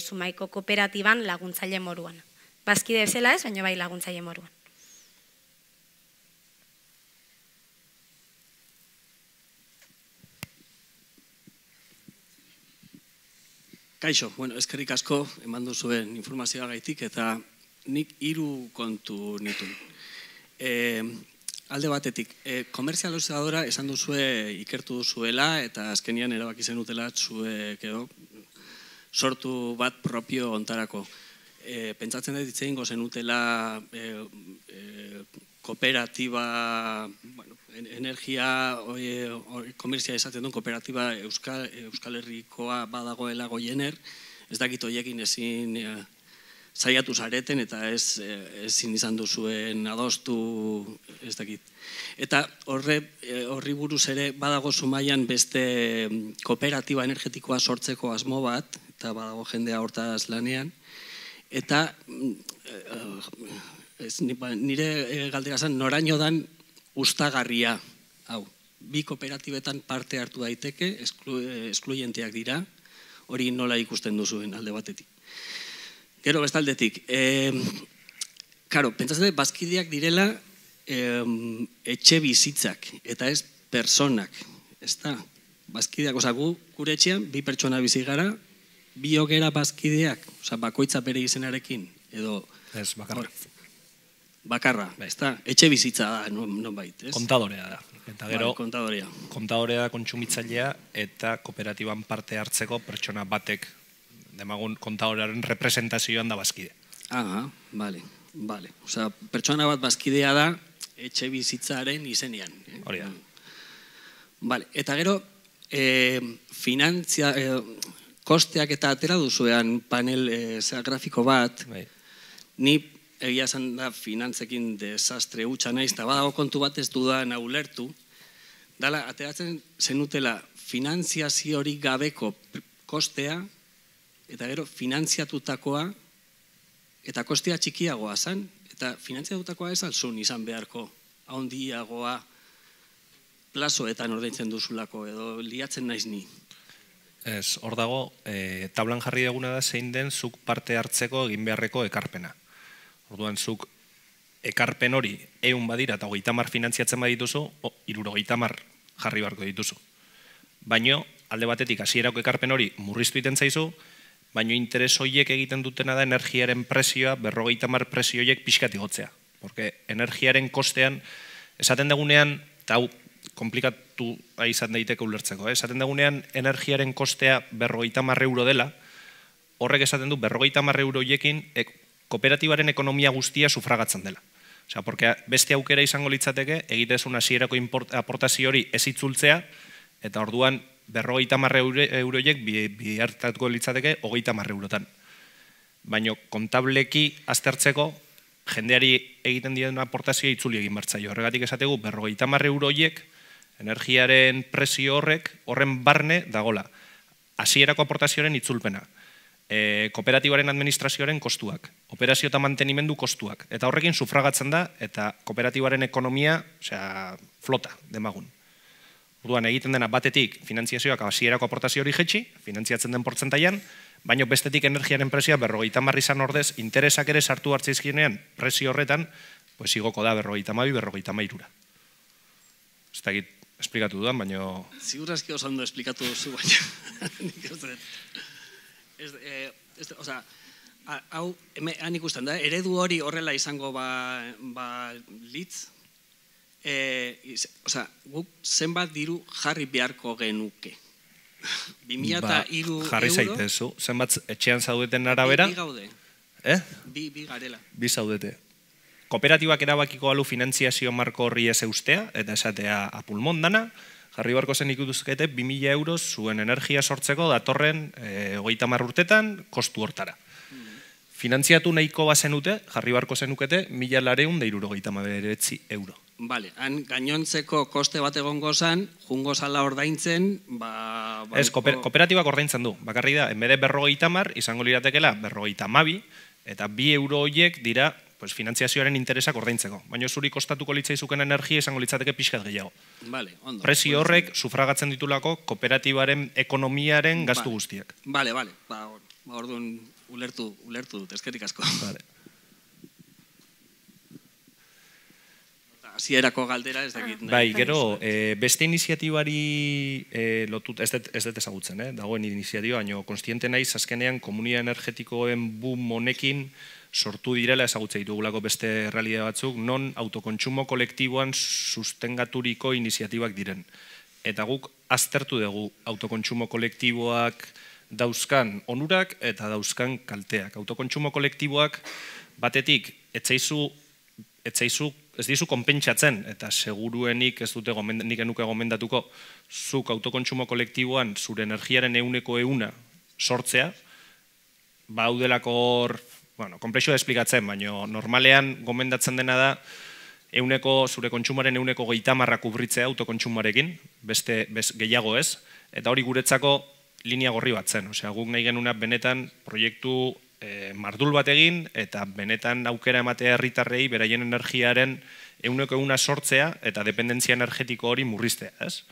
Zumaiko kooperatiban laguntzaile moruan. Bazkide bezala ez, baina bai laguntzaile moruan. Kaixo, eskerrik asko eman duzuen informazioa gaitik, eta nik 3 kontu nituen. Alde batetik, komerzializadora esan duzue ikertu duzuela, eta azkenian erabaki zenutela zuek sortu bat propio ontarako. Pentsatzen dut ditzein zenutela kooperatiba, energia komerzia esaten duen kooperatiba Euskal Herrikoa badagoela goiener, ez dakit horiekin ezin saiatu zareten eta ezin izan duzuen adostu, ez dakit. Eta horri buruz ere badago Zumaian beste kooperatiba energetikoa sortzeko asmo bat, eta badago jendea hortaz lanean, eta nire galdera zen noraino dan ustagarria, hau, bi kooperatibetan parte hartu daiteke, eskluyenteak dira, hori nola ikusten duzuen alde batetik. Gero bestaldetik, pentsatzen dut, bazkideak direla etxe bizitzak, eta ez personak, ez da, bazkideak, gure etxean, 2 pertsona bizi gara, 2 hogera bazkideak, bakoitza bere izenarekin, edo... Ez, bakarra. Bakarra, ez da, etxe bizitza da, non bait, ez? Kontadorea da. Eta gero, kontadorea da kontsumitzailea eta kooperatiban parte hartzeko pertsona batek demagun kontadorearen representazioan da bazkide. Bale. Osea, pertsona bat bazkidea da etxe bizitzaren izenean. Hori da. Bale, eta gero, finantzia, kosteak eta atera duzuean panel grafiko bat, ni egia esan da finantzekin desastre hutsa naiz, eta badago kontu bat ez dudan ulertu, dala, ateratzen zenutela finantziaziorik gabeko kostea, eta gero finantziatutakoa, eta kostea txikiagoa zen, eta finantziatutakoa ez alzun izan beharko, handiagoa plazoetan ordaintzen duzulako, edo liatzen naiz ni. Ez, hor dago, tablan jarri duguna da zein den zuk parte hartzeko egin beharreko ekarpena. Orduan, zuk ekarpen hori 100 badira eta 30 finantziatzen badituzu, 70 jarri beharko dituzu. Baino, alde batetik hasierako ekarpen hori murriztu egiten zaizu, baino interes horiek egiten dutena da energiaren presioa, 50 presio horiek pixkat igotzea. Porque energiaren kostean, esaten dugunean, eta hau komplikatu izan daiteke ulertzeko, esaten dugunean energiaren kostea 50 euro dela, horrek esaten du 50 euro horiekin kooperatibaren ekonomia guztia sufragatzen dela. Osea, porque beste aukera izango litzateke, egitezun hasierako aportazio hori ez itzultzea, eta orduan 50 euroiek bihartatuko litzateke 30 eurotan. Baina kontableki aztertzeko, jendeari egiten dien aportazioa itzuli egin bertzaio. Horregatik esategu, 50 euroiek, energiaren presio horren barne dagola. Hasierako aportazioaren itzulpena. Kooperatibaren administrazioaren kostuak, operazio eta mantenimendu kostuak. Eta horrekin sufragatzen da, eta kooperatibaren ekonomia, flota, demagun. Orduan egiten dena batetik finantziazioak hasierako aportazio hori jetxi, finantziatzen den portzentaian, baina bestetik energiaren presioa 50 izan ordez, interesak ere sartu hartzaizkienean presio horretan, pues igoko da 52-53. Ez dakit esplikatu dudan, baina... Segurazki oso ondo esplikatu duzu, baina nik ez dut. Osa, hau, han ikusten da, eredu hori horrela izango litz, osa, guk zenbat diru jarri beharko genuke. 2003 euro... Jarri zaitezu, zenbat etxean zaudeten arabera? Bi gaude. Bi garela. Bi zaudete. Kooperatibak erabakiko alu finantziazio marko horri ez eustea, eta esatea apulmon dana, jarri beharko zen ikutuzkete 2000 euros zuen energia sortzeko datorren 30 urtetan kostu hortara. Finantziatu nahiko bazenute, jarri beharko zenukete 1.469 euro. Bale, han gainontzeko koste bat egongo zen, jungo zala ordaintzen, Ez, kooperatibak ordaintzen du. Bakarri da, enbede 50 izango liratekela 52, eta 2 euro horiek dira finantziazioaren interesak ordaintzeko. Baina zuri kostatuko litzaizuken energia izango litzateke pixkat gehiago. Presio horrek sufragatzen ditulako kooperatibaren ekonomiaren gastu guztiak. Bale, orduan ulertu dut, eskerrik asko. Hasierako galdera ez dakit. Bai, gero, beste iniziatibari lotut, ez dut ezagutzen, dagoen iniziatiba, baina konstiente naiz azkenean komunia energetikoen boom honekin sortu direla ezagutze ditugulako beste realidade batzuk, non autokontsumo kolektiboan sustengaturiko iniziatibak diren. Eta guk aztertu dugu autokontsumo kolektiboak dauzkan onurak eta dauzkan kalteak. Autokontsumo kolektiboak batetik ez dizu konpentsatzen, eta seguruenik ez dute nik enuke gomendatuko, zuk autokontsumo kolektiboan zure energiaren 100% sortzea, baudelako hor, konplexua esplikatzen, baina normalean gomendatzen dena da zure kontsumaren 30% kubritzea autokontsumarekin, beste gehiago ez, eta hori guretzako linea gorri bat zen. Osea, guk nahi genuna benetan proiektu mardul bat egin, eta benetan aukera ematea herritarrei beraien energiaren 100% sortzea, eta dependentzia energetiko hori murriztea, ez?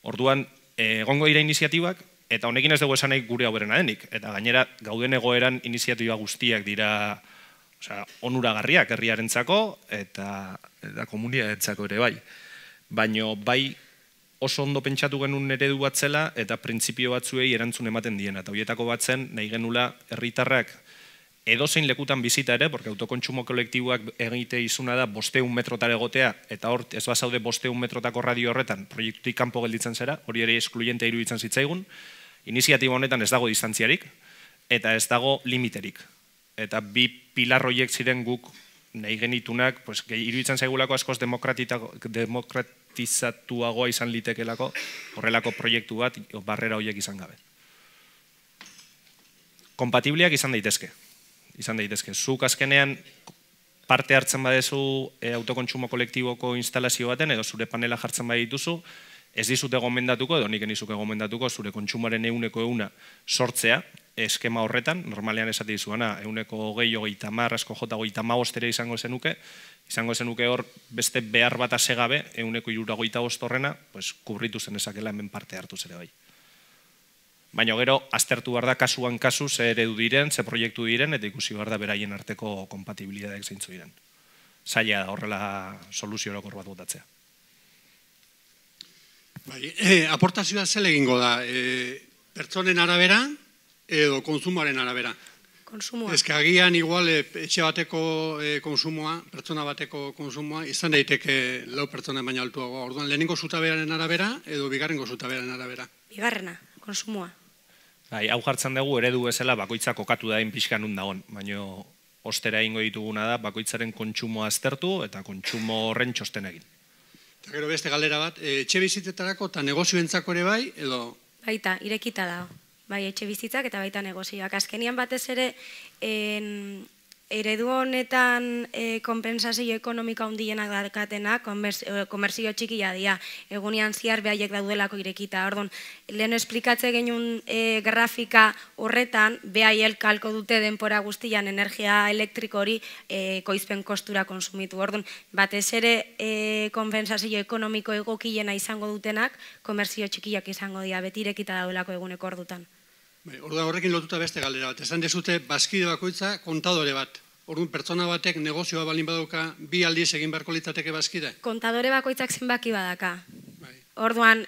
Orduan, egongo dira iniziatibak, eta honekin ez dugu esan nahi gure hauberena denik, eta gainera gauden egoeran iniziatiba guztiak dira onuragarriak herriarentzako eta komuniarentzako ere bai. Baina bai oso ondo pentsatu genuen eredu bat zela eta printzipio batzuei erantzun ematen diena. Eta horietako bat zen nahi genula herritarrak edozein lekutan bizita ere, porque autokontsumo kolektiboak egite izuna da 500 metrotara egotea, eta hor ez bazaude 500 metrotako radio horretan proiektutik kanpo gelditzen zera, hori ere eskluyentea iruditzen zitzaigun. Iniziatiba honetan ez dago distantziarik, eta ez dago limiterik. Eta bi pilar horiek ziren guk nahi genitunak, iruditzen zaigulako askoz demokratizatuagoa izan litekelako horrelako proiektu bat, barrera horiek izan gabe. Kompatibleak izan daitezke. Zuk azkenean parte hartzen badezu autokontsumo kolektiboko instalazio baten, edo zure panela jartzen badituzu, ez dizute gomendatuko, edo nik enizuke gomendatuko, zure kontsumaren 100% sortzea, eskema horretan, normalean esate dizuana, 120, 30, asko jota 35 izango zenuke hor beste behar bat asegabe, 165 horrena, kubritu zen ezakela hemen parte hartu zere bai. Baina gero, aztertu behar da kasuan kasu, ze eredu diren, ze proiektu diren, eta ikusi behar da beraien arteko kompatibilidadeak zeintzu diren. zaila da horrela soluzio orokor bat botatzea. Aportazioa zel egingo da, pertsonen arabera edo konsumoaren arabera? Konsumoa. Ez que agian igual etxe bateko konsumoa, pertsona bateko konsumoa, izan daiteke 4 pertsona baina altuagoa. Orduan, lehenengo zutabearen arabera edo bigarrengo zutabearen arabera? Bigarrena, konsumoa. Hau jartzen dugu eredu bezala bakoitza kokatu dain pixka nun dagoen, baina ostera egingo dituguna da bakoitzaren kontsumoa aztertu eta kontsumo horren txosten egin. Eta gero beste galdera bat, etxe bizitetarako eta negozioentzako ere bai, edo? Baita, irekita da. Bai, etxe bizitzak eta baita negozioak. Azkenian batez ere, eredu honetan konpensazio ekonomika hundienak darkatenak, komerzio txikia dira, egunean ziar behaiek daudelako irekita. Orduan, lehen esplikatze genuen grafika horretan, behaiel kalko dute denpora guztian energia elektriko hori koizpen kostura konsumitu. Orduan, batez ere konpensazio ekonomiko egokiena izango dutenak, komerzio txikiak izango dira, beti irekita daudelako eguneko ordutan. Orduan horrekin lotuta beste galdera bat. Esan dezute, bazkide bakoitza kontadore bat. Orduan, pertsona batek negozioa balin badauka, 2 aldiz egin beharko litzateke bazkide? Kontadore bakoitzak zenbaki badaka. Orduan,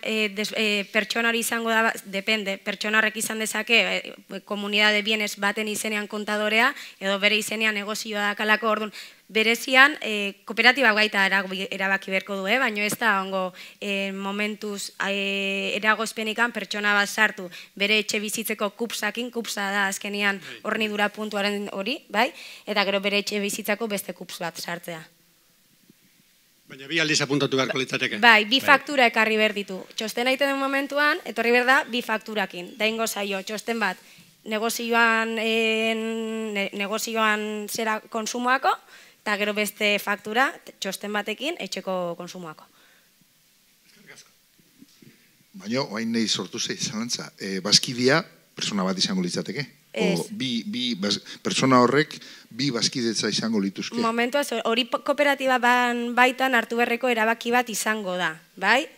pertsona hori izango da, depende, pertsona horrek izan dezake, komunidade bienes baten izenean kontadorea, edo bere izenean negozioa dakalako, orduan, berezian, kooperatiba gaita erabaki beharko du, baina ez da ongo momentuz eragozpenikan pertsona bat sartu, bere etxe bizitzeko kupsakin, kupsa da azkenian hornidura puntuaren hori, bai? Eta gero bere etxe bizitzako beste kups bat sartzea. Baina 2 aldiz apuntatu beharko litzateke. Bai, 2 faktura ekarri behar ditu. Txosten aite den momentuan, etorri behar da 2 fakturakin. Da ingo zaio, txosten bat, negozioan zera konsumoako, eta gero beste faktura, txosten batekin, etxeko konsumoako. Baina, oain nahi sortu zei, zalantza, bazkidea, persona bat izango litzateke? O persona horrek 2 bazkidetza izango lituzke? Momentuaz, hori kooperatiba baitan hartu berreko erabaki bat izango da, bai?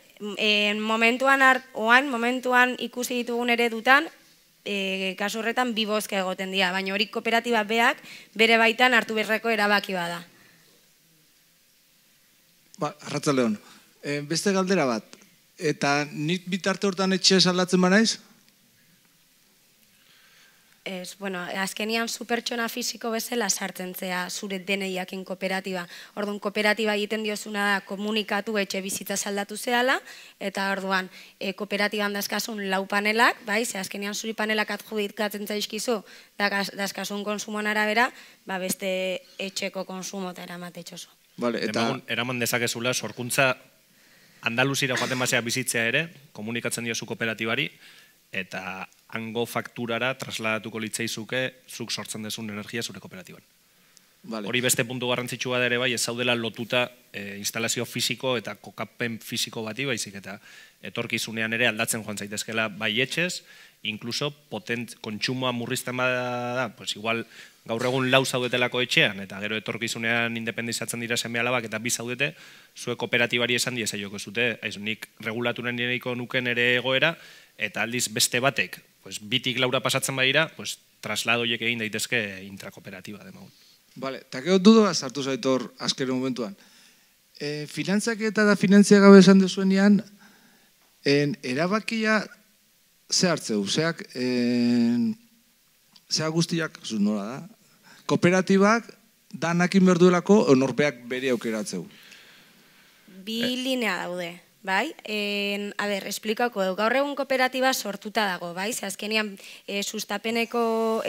Momentuan ikusi ditugun eredutan, kasu horretan 2 bozka egoten dira, baina hori kooperatiba beak bere baitan hartu berreko erabaki bat da. Arratsaldeon, beste galdera bat, eta nik bitarte hortan etxe aldatzen banaiz? Bueno, azkenian zu pertsona fisiko bezala sartzen zea zure deneiakin kooperatiba. Orduan, kooperatiba egiten diozuna da komunikatu etxe bizitza aldatu zehala, eta orduan, kooperatiban dazkasun 4 panelak, bai, ze azkenian zuri panelak adjudikatzen zaizkizu, dazkasun konsumoan arabera, beste etxeko konsumo eta eramate etxoso. Eraman dezakezula, sorkuntza Andaluzira joaten basea bizitzea ere, komunikatzen diozu kooperatibari, eta hango fakturara trasladatuko litzaizuke zuk sortzen dezun energia zure kooperatiban. Hori beste puntu garrantzitsua da ere bai, ez zaudela lotuta instalazio fisiko eta kokapen fisiko bati baizik, eta etorkizunean ere aldatzen joan zaitezkela bai etxez, inkluso kontsumoa murrizten bada, igual gaur egun 4 zaudetelako etxean, eta gero etorkizunean independizatzen dira seme alabak eta 2 zaudete, zue kooperatibari esan diezaioko zute, nik regulaturen nireiko nuken ere egoera, eta aldiz beste batek, 2tik 4 pasatzen badira, trasladoiek egin daitezke intrakooperatiba demagun. Eta gero dudoa sartu zaitor azken momentuan. Finantzaketa da finantzia gabe esan dezuenean, erabakia ze hartzeu, zeak guztiak, nola da, kooperatibak danakin berduelako norbeak bere aukeratzeu. 2 linea daude. Bai, esplikako du, gaur egun kooperatiba sortuta dago, bai, ze azkenian sustapeneko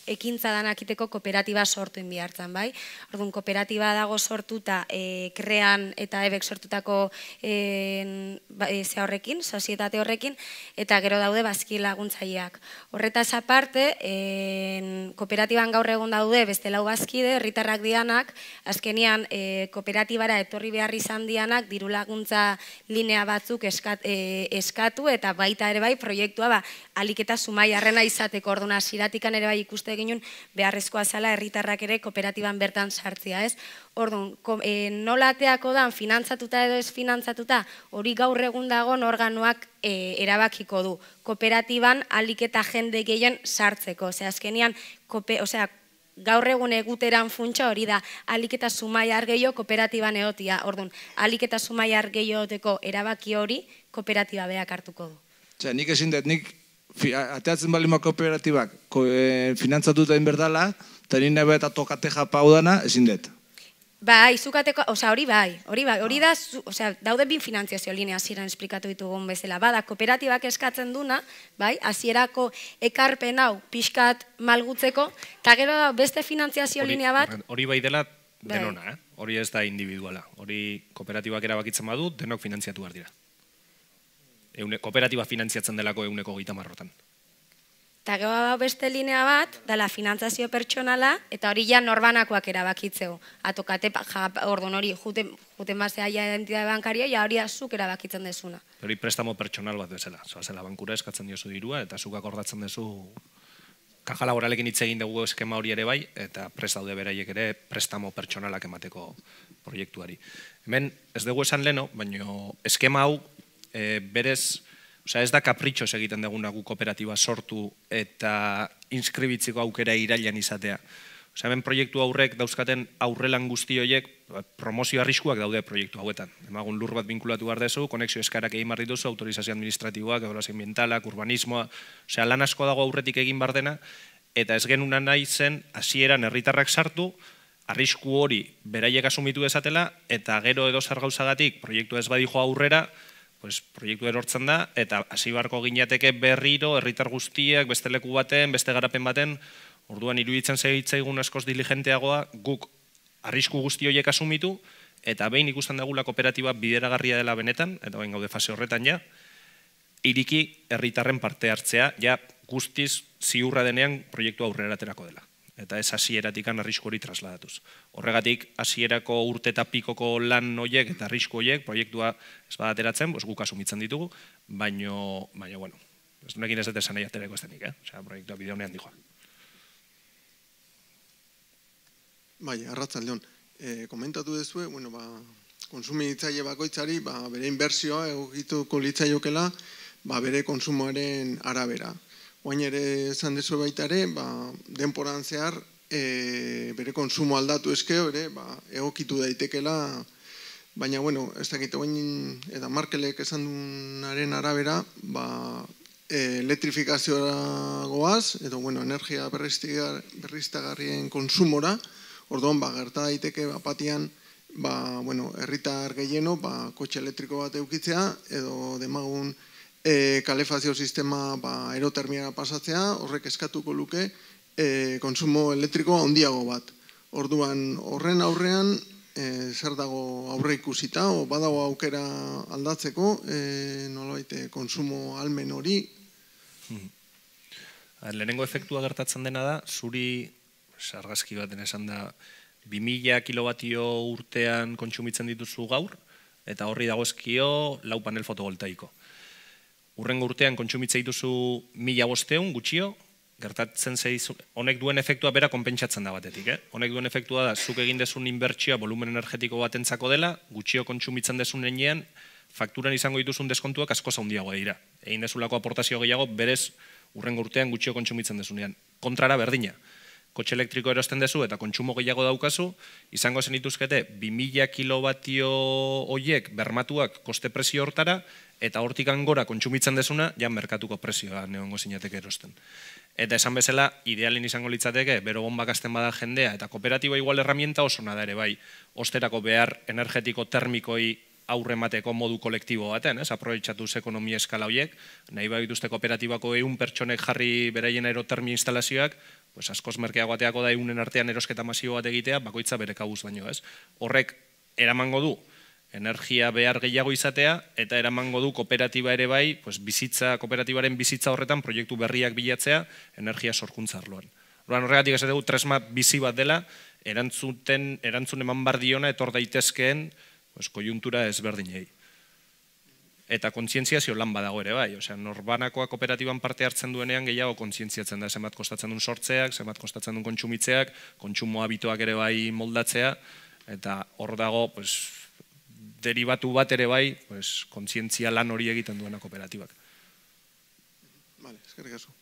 ekintza danakiteko kooperatiba sortu inbihartzen, bai. Orduan, kooperatiba dago sortuta krean eta ebek sortutako horrekin, sozietate horrekin, eta gero daude bazki laguntzaileak. Horretaz aparte, kooperatiban gaur egun daude beste 4 bazkide, herritarrak dianak, azkenian kooperatibara etorri behar izan dianak, diru laguntza linea batzuk eskatu, eta baita ere bai proiektua aliketa sumaiarrena izateko. Orduan, hasieratikan ere bai ikuste ginen beharrezkoa zela herritarrak ere kooperatiban bertan sartzea, ez? Orduan, nola ateako da, finantzatuta edo ez finantzatuta, hori gaur egun dagoen organoak erabakiko du. Kooperatiban aliketa jende gehien sartzeko. Azkenian, gaur egun eguteran funtsa hori da, alik eta sumaiar gehiago kooperatiban egotia. Orduan, alik eta sumaiar gehiagoteko erabaki hori kooperatiba beak hartuko du. Nik ezin dut, nik ateatzen balima kooperatibak finantzatuta inberdala, eta nire eta tokate japa udana, ezin dut. Bai, zukateko, hori da, daude bin finantziazio linea hasieran esplikatu ditugun bezala. Bada, kooperatibak eskatzen duna, bai, hasierako ekarpen hau pixkat malgutzeko, eta gero da beste finantziazio linea bat. Hori bai dela denona, hori ez da individuala. Hori kooperatibak erabakitzen badu, denok finantziatu behar dira. Kooperatiba finantziatzen delako 130%. Eta gero da beste linea bat, dela finantzazio pertsonala, eta hori ja norbanakoak erabakitzeo. Atokate, orduan hori, juten bazea ja identitate bankaria, ja hori zuk erabakitzen desuna. Hori prestamo pertsonal bat bezala. Zoazela bankura eskatzen diozu dirua, eta zuk akordatzen dezu kaja laboralekin hitz egin dugu eskema hori ere bai, eta prest daude beraiek ere prestamo pertsonalak emateko proiektuari. Hemen ez dugu esan leno, baina eskema hau berez, ez da kapritxoz egiten duguna gu kooperatiba sortu eta inskribitziko aukera irailan izatea. Hemen proiektu aurrek dauzkaten aurrelan guzti horiek promozio arriskuak daude proiektu hauetan. Emagun lur bat binkulatu behar dezu, konexio eskarak egin behar dituzu, autorizazio administratiboak, ebaluazio ambientalak, urbanismoa, lan asko dago aurretik egin behar dena, eta ez genuna nahi zen hasieran herritarrak sartu, arrisku hori beraiek asumitu dezatela, eta gero edo zer gauzagatik proiektu ez badijo aurrera, proiektu erortzen da, eta hasi beharko ginateke berriro, herritar guztiak, beste leku baten, beste garapen baten, orduan iruditzen segitzaigun askoz diligenteagoa, guk arrisku guzti horiek asumitu, eta behin ikusten dugula kooperatiba bideragarria dela benetan, eta behin gaude fase horretan ja, iriki herritarren parte hartzea, ja guztiz ziurra denean proiektu aurrera aterako dela. Eta ez hasieratikan arrisku hori trasladatuz. Horregatik, hasierako urte eta pikoko lan horiek eta arrisku horiek, proiektua ez badateratzen, guk asumitzen ditugu, baina, bueno, ez dunekin ez dut esan nahi aterako ez denik, proiektua bide honean dijoa. Bai, arratzaldeon, komentatu dezue, konsumitzaile bakoitzari, bere inbertsioa egokituko litzaiokela, bere konsumoaren arabera. Oain ere esan dezu baita ere, denporan zehar bere konsumo aldatu eskeo ere egokitu daitekela, baina, ez dakit, oain eta Markelek esan dunaren arabera, elektrifikazioa goaz, edo, energia berriztagarrien konsumora, orduan, gerta daiteke, patian, herritar gehieno, kotxe elektriko bat eukitzea, edo demagun, kalefazio sistema aerotermiara pasatzea, horrek eskatuko luke konsumo elektriko handiago bat. Orduan, horren aurrean, zer dago aurre ikusita, o badago aukera aldatzeko, nolabait konsumo almen hori? Lehenengo efektua gertatzen dena da, zuri, argazki baten esan da, 2000 kilobatio urtean kontsumitzen dituzu gaur, eta horri dagozkio 4 panel fotovoltaiko. Urrengo urtean kontsumitzea dituzu 1500 gutxio, gertatzen zeizu, honek duen efektua bera konpentsatzen da batetik. Honek duen efektua da, zuk egin dezun inbertsioa volumen energetiko batentzako dela, gutxio kontsumitzen dezun enean, fakturan izango dituzun deskontuak asko handiagoa dira. Egin dezulako aportazio gehiago, berez urrengo urtean gutxio kontsumitzen dezunean. Kontrara berdina. Kotxe elektriko erosten dezu eta kontsumo gehiago daukazu, izango zen dituzkete 2000 kilobatio horiek bermatuak koste prezio hortara, eta hortik gora kontsumitzen dezuna, ja merkatuko prezioa neongo zinateke erosten. Eta esan bezala, idealin izango litzateke, bero bombak azten bada jendea, eta kooperatiba igual herramienta oso nada ere bai, osterako behar energetiko termikoi aurre mateko modu kolektibo baten, aprobetxatuz ekonomia eskala horiek, nahi bai dituzte kooperatibako 100 pertsonek jarri beraien aerotermia instalazioak, askoz merkeago bateako da 100-en artean erosketa masibo bat egitea, bakoitza bere kabuz baino, ez? Horrek eramango du energia behar gehiago izatea, eta eramango du kooperatiba ere bai, kooperatibaren bizitza horretan proiektu berriak bilatzea energia sorkuntza arloan. Horregatik ez dugu tresma bizi bat dela, erantzun eman bar diona etor daitezkeen kojuntura ezberdinei. Eta kontzientziazio lan badago ere bai, norbanakoa kooperatiban parte hartzen duenean gehiago kontzientziatzen da, zenbat kostatzen duen sortzeak, zenbat kostatzen duen kontsumitzeak, kontsumo habituak ere bai moldatzea, eta hor dago, derivatu bat ere bai, kontzientzia lan hori egiten duena kooperatibak. Vale, eskerrik asko.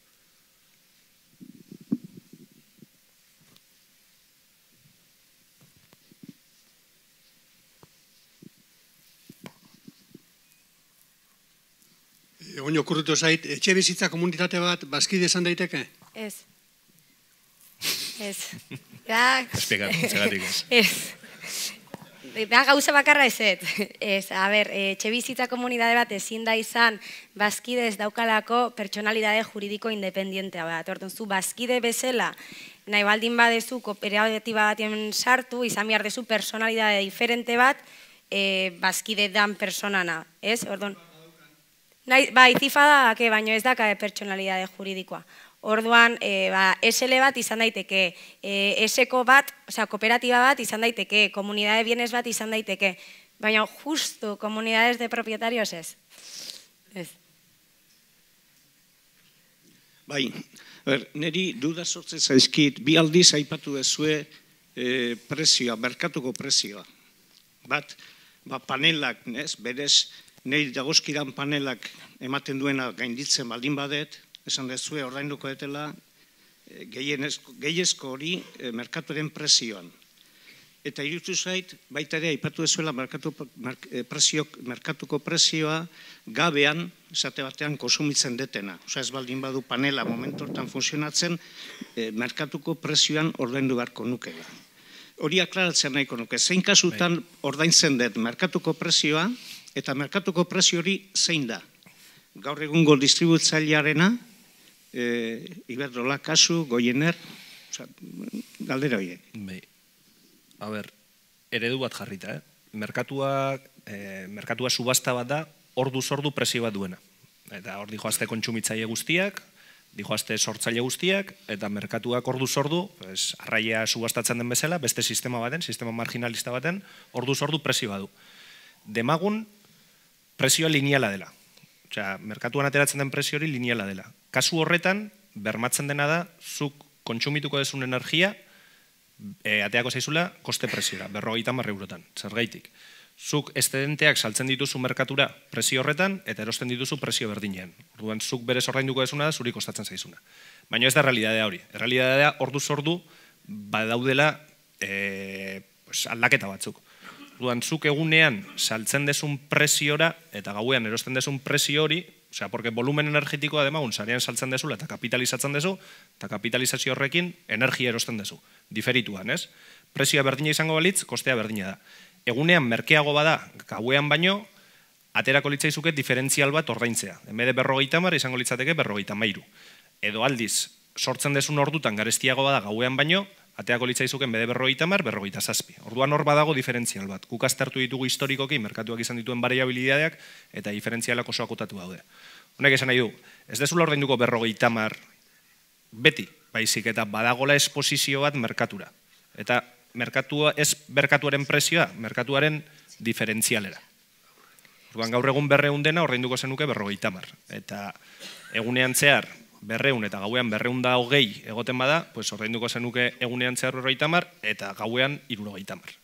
oin okurritu zait, etxe bizitza komunitate bat bazkide esan daiteke? Ez. Ez. Esplikatu, zegatik ez. Ez. Da gauza bakarra ezet. Ez, a ber, etxe bizitza komunitate bat ezin da izan bazkide ez daukalako pertsonalidade juridiko independientea bat. Orduan, zu bazkide bezala, nahi baldin badezu kooperatiba batien sartu, izan behar dezu personalidade diferente bat, bazkide dan personana, ez? Orduan, bai, zifa da, baino ez da pertsonalidade juridikoa. Orduan, SL bat izan daiteke, SEko bat, osea, kooperatiba bat izan daiteke, komunidade bienes bat izan daiteke, baina justu komunidades de propietarios ez. Ez. Bai, niri duda sortzen zaizkit, bi aldiz aipatu dezue prezioa, merkatuko prezioa. Bat, panelak, berez, niri dagozkidan panelak ematen duena gainditzen baldin badet, esan dezue ordainduko detela gehiezko hori merkatuaren prezioan. Eta irutu zait, baita ere, aipatu dezuela merkatuko prezioa gabean, esate batean, konsumitzen detena. Osa ez baldin badu panela momentu hortan funtzionatzen, merkatuko prezioan ordaindu beharko nukela. Hori aklaratzen nahiko nuke, zein kasutan ordaintzen dut merkatuko prezioa, eta merkatuko prezio hori zein da? Gaur egungo distributzailearena, Iberdrola kasu, Goiener, galdera horiek. A ber, eredu bat jarrita, merkatua subasta bat da, orduz-ordu prezio bat duena. Eta hor dijoazte kontsumitzaile guztiak, dijoazte sortzaile guztiak, eta merkatuak orduz-ordu, arraia subastatzen den bezala, beste sistema baten, sistema marginalista baten, orduz-ordu prezio bat du. Demagun, prezioa lineala dela. Osea, merkatuan ateratzen den prezio hori lineala dela. Kasu horretan, bermatzen dena da, zuk kontsumituko dezun energia, ateako zaizula, koste preziora, 50 eurotan, zergaitik. Zuk eszedenteak saltzen dituzu merkatura prezio horretan, eta erosten dituzu prezio berdinean. Orduan, zuk berez ordainduko dezuna da, zuri kostatzen zaizuna. Baina ez da realidadea hori. Realidadea, orduz-ordu, badaudela aldaketa batzuk. Orduan, zuk egunean saltzen dezun preziora, eta gauean erosten dezun prezio hori, osea, porque volumen energetikoa demagun, sarean saltzen dezula eta kapitalizatzen dezu, eta kapitalizazio horrekin energia erosten dezu. Diferituan, ez? Prezioa berdina izango balitz, kostea berdina da. Egunean merkeago bada, gauean baino, aterako litzaizuke diferentzial bat ordaintzea. Enbede 50 izango litzateke 53. Edo aldiz, sortzen dezun ordutan garestiago bada gauean baino, ateako litzaizuken bede 50, 57. Orduan hor badago diferentzial bat. Guk aztertu ditugu historikoki, merkatuak izan dituen variabilidadeak, eta diferentzialak oso akotatu daude. Honek esan nahi du, ez dezula ordainduko 50 beti, baizik, eta badagola esposizio bat merkatura. Eta merkatua ez merkatuaren prezioa, merkatuaren diferentzialera. Orduan gaur egun 200 dena ordainduko zenuke 50. Eta egunean zehar, 200 eta gauean 220 egoten bada, ordainduko zenuke egunean zehar 50 eta gauean 70.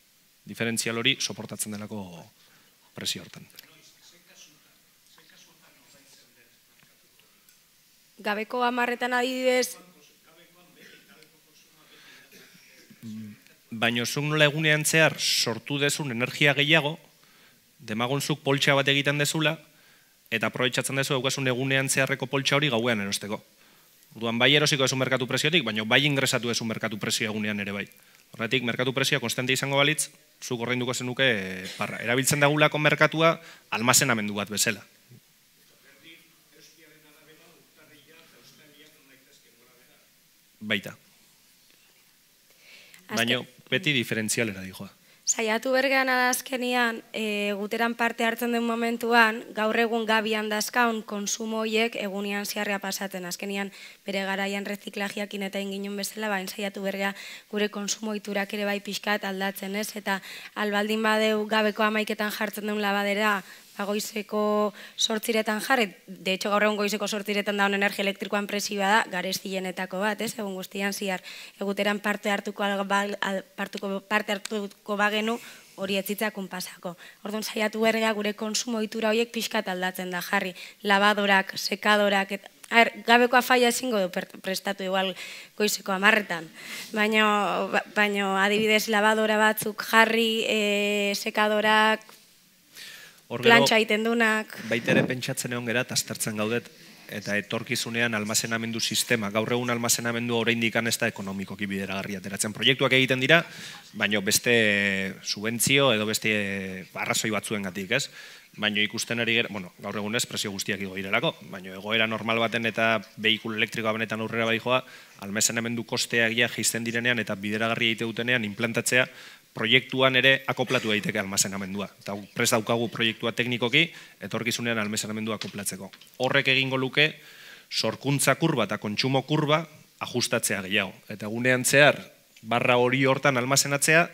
Diferentzial hori soportatzen delako prezio hortan. Gabeko 10etan adibidez... Baina zuk nola egunean zehar sortu dezun energia gehiago, demagun zuk poltsa bat egiten dezula, eta aprobetxatzen dezu daukasun egunean zeharreko poltsa hori gauean erosteko. Orduan bai erosiko dezu merkatu preziotik, baina bai ingresatu dezu merkatu prezio egunean ere bai. Horretik, merkatu prezioa konstante izango balitz, zuk ordainduko zenuke parra. Erabiltzen dagulako merkatua almazenamendu bat bezala. Baita. Baina beti diferentzialera dijoa. Saiatu bergean adazkenian, guteran parte hartzen den momentuan, gaur egun gabian dazkaun konsumo horiek egunean ziarrea pasaten. Azkenian bere garaian reziklajiakin eta inginen bezala, baina saiatu bergea gure konsumo iturak ere bai pixkat aldatzen ez, eta albaldin badeu gabeko 11etan jartzen den labadera, goizeko 8etan jarri, de hecho gaur egun goizeko 8etan daun energia elektrikoan presioa da, garestienetako bat, ez, egun guztian ziar, eguteran parte hartuko bagenu hori etzitzakun pasako. Orduan saiatu bergea gure konsumo itura horiek pixkat aldatzen da jarri, lavadorak, sekadorak, gabekoa faia ezingo du prestatu igual goizeko 10etan, baina adibidez lavadora batzuk jarri, sekadorak... plantxa iten dunak. Baita ere pentsatzen egon gera, aztertzen gaudet, eta etorkizunean almazenamendu sistema, gaur egun almazenamendu oraindik ez da ekonomikoki bideragarri ateratzen. Proiektuak egiten dira, baina beste subentzio edo beste arrazoi batzuengatik, ez? Baina ikusten ari gara, gaur egunez presio guztiak igo direlako, baina egoera normal baten eta behikulu elektrikoa benetan aurrera bai joa, almazenamendu kosteak jaisten direnean eta bideragarri egite dutenean implantatzea proiektuan ere akoplatu daiteke almazenamendua. Eta prest daukagu proiektua teknikoki, etorkizunean almazenamendua akoplatzeko. Horrek egingo luke, sorkuntza kurba eta kontsumo kurba ajustatzea gehiago. Eta egunean zehar, barra hori hortan almazenatzea,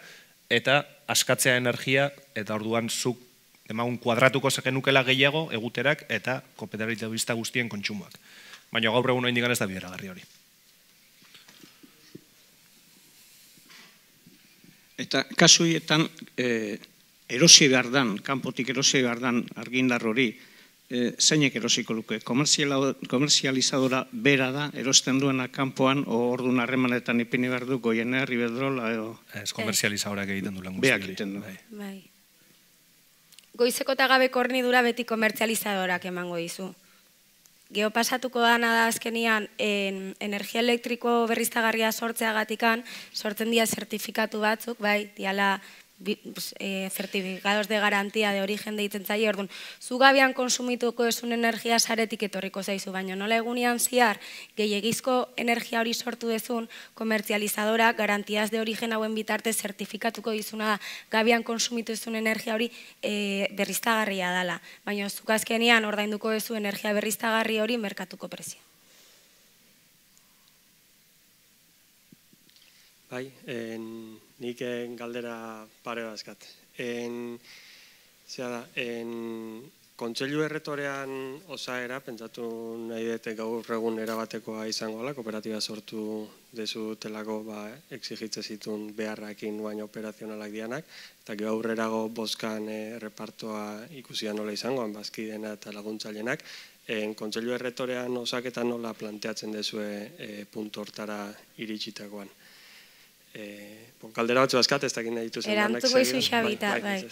eta askatzea energia, eta orduan zuk demagun kuadratuko genukela gehiago eguterak eta kooperatibista guztien kontsumoak. Baina gaur egun oraindik ez da bideragarri hori. Eta kasuietan erosi behar dan, kanpotik erosi behar dan argindar hori, zeinek erosiko luke? Komerzializadora bera da, erosten duena kanpoan, o orduan harremanetan ipini behar du, Goiener, Iberdrola, edo... Ez komerzializadorak egiten du lan guzti. Beak egiten du. Bai. Goizeko eta gabeko hornidura beti komerzializadorak emango dizu. Geopasatuko dana da azkenian energia elektriko berriztagarria sortzeagatikan, sortzen dira zertifikatu batzuk, bai, diala certificados de garantía de origen deitzen zaie, orduan, zu gabian konsumituko esun energia saretik etorriko zaizu, baina nola egunean ziar, gehiagizko energia hori sortu dezun, komerzializadora, garantiaz de origen hauen bitarte zertifikatuko dizuna da, gabian konsumitu ezun energia hori berriztagarria dala, baina zuk azkenean ordainduko dezu energia berriztagarri hori merkatuko prezio. Bai, nik galdera pare bazkat. Kontseilu erretorean osaera, pentsatu nahi dute gaur egun erabatekoa izango ala, kooperatiba sortu dezutelako exigitze zituen beharrakin baina operazionalak dianak, eta gaur erago boskan repartoa ikusian nola izango, bazkidena eta laguntzailenak. Kontseilu erretorean osaketan nola planteatzen dezue puntu hortara iritsitakoan. Galdera batzu azkat, ez dakit nahi dituzen. Erantuko izu xabita, bai.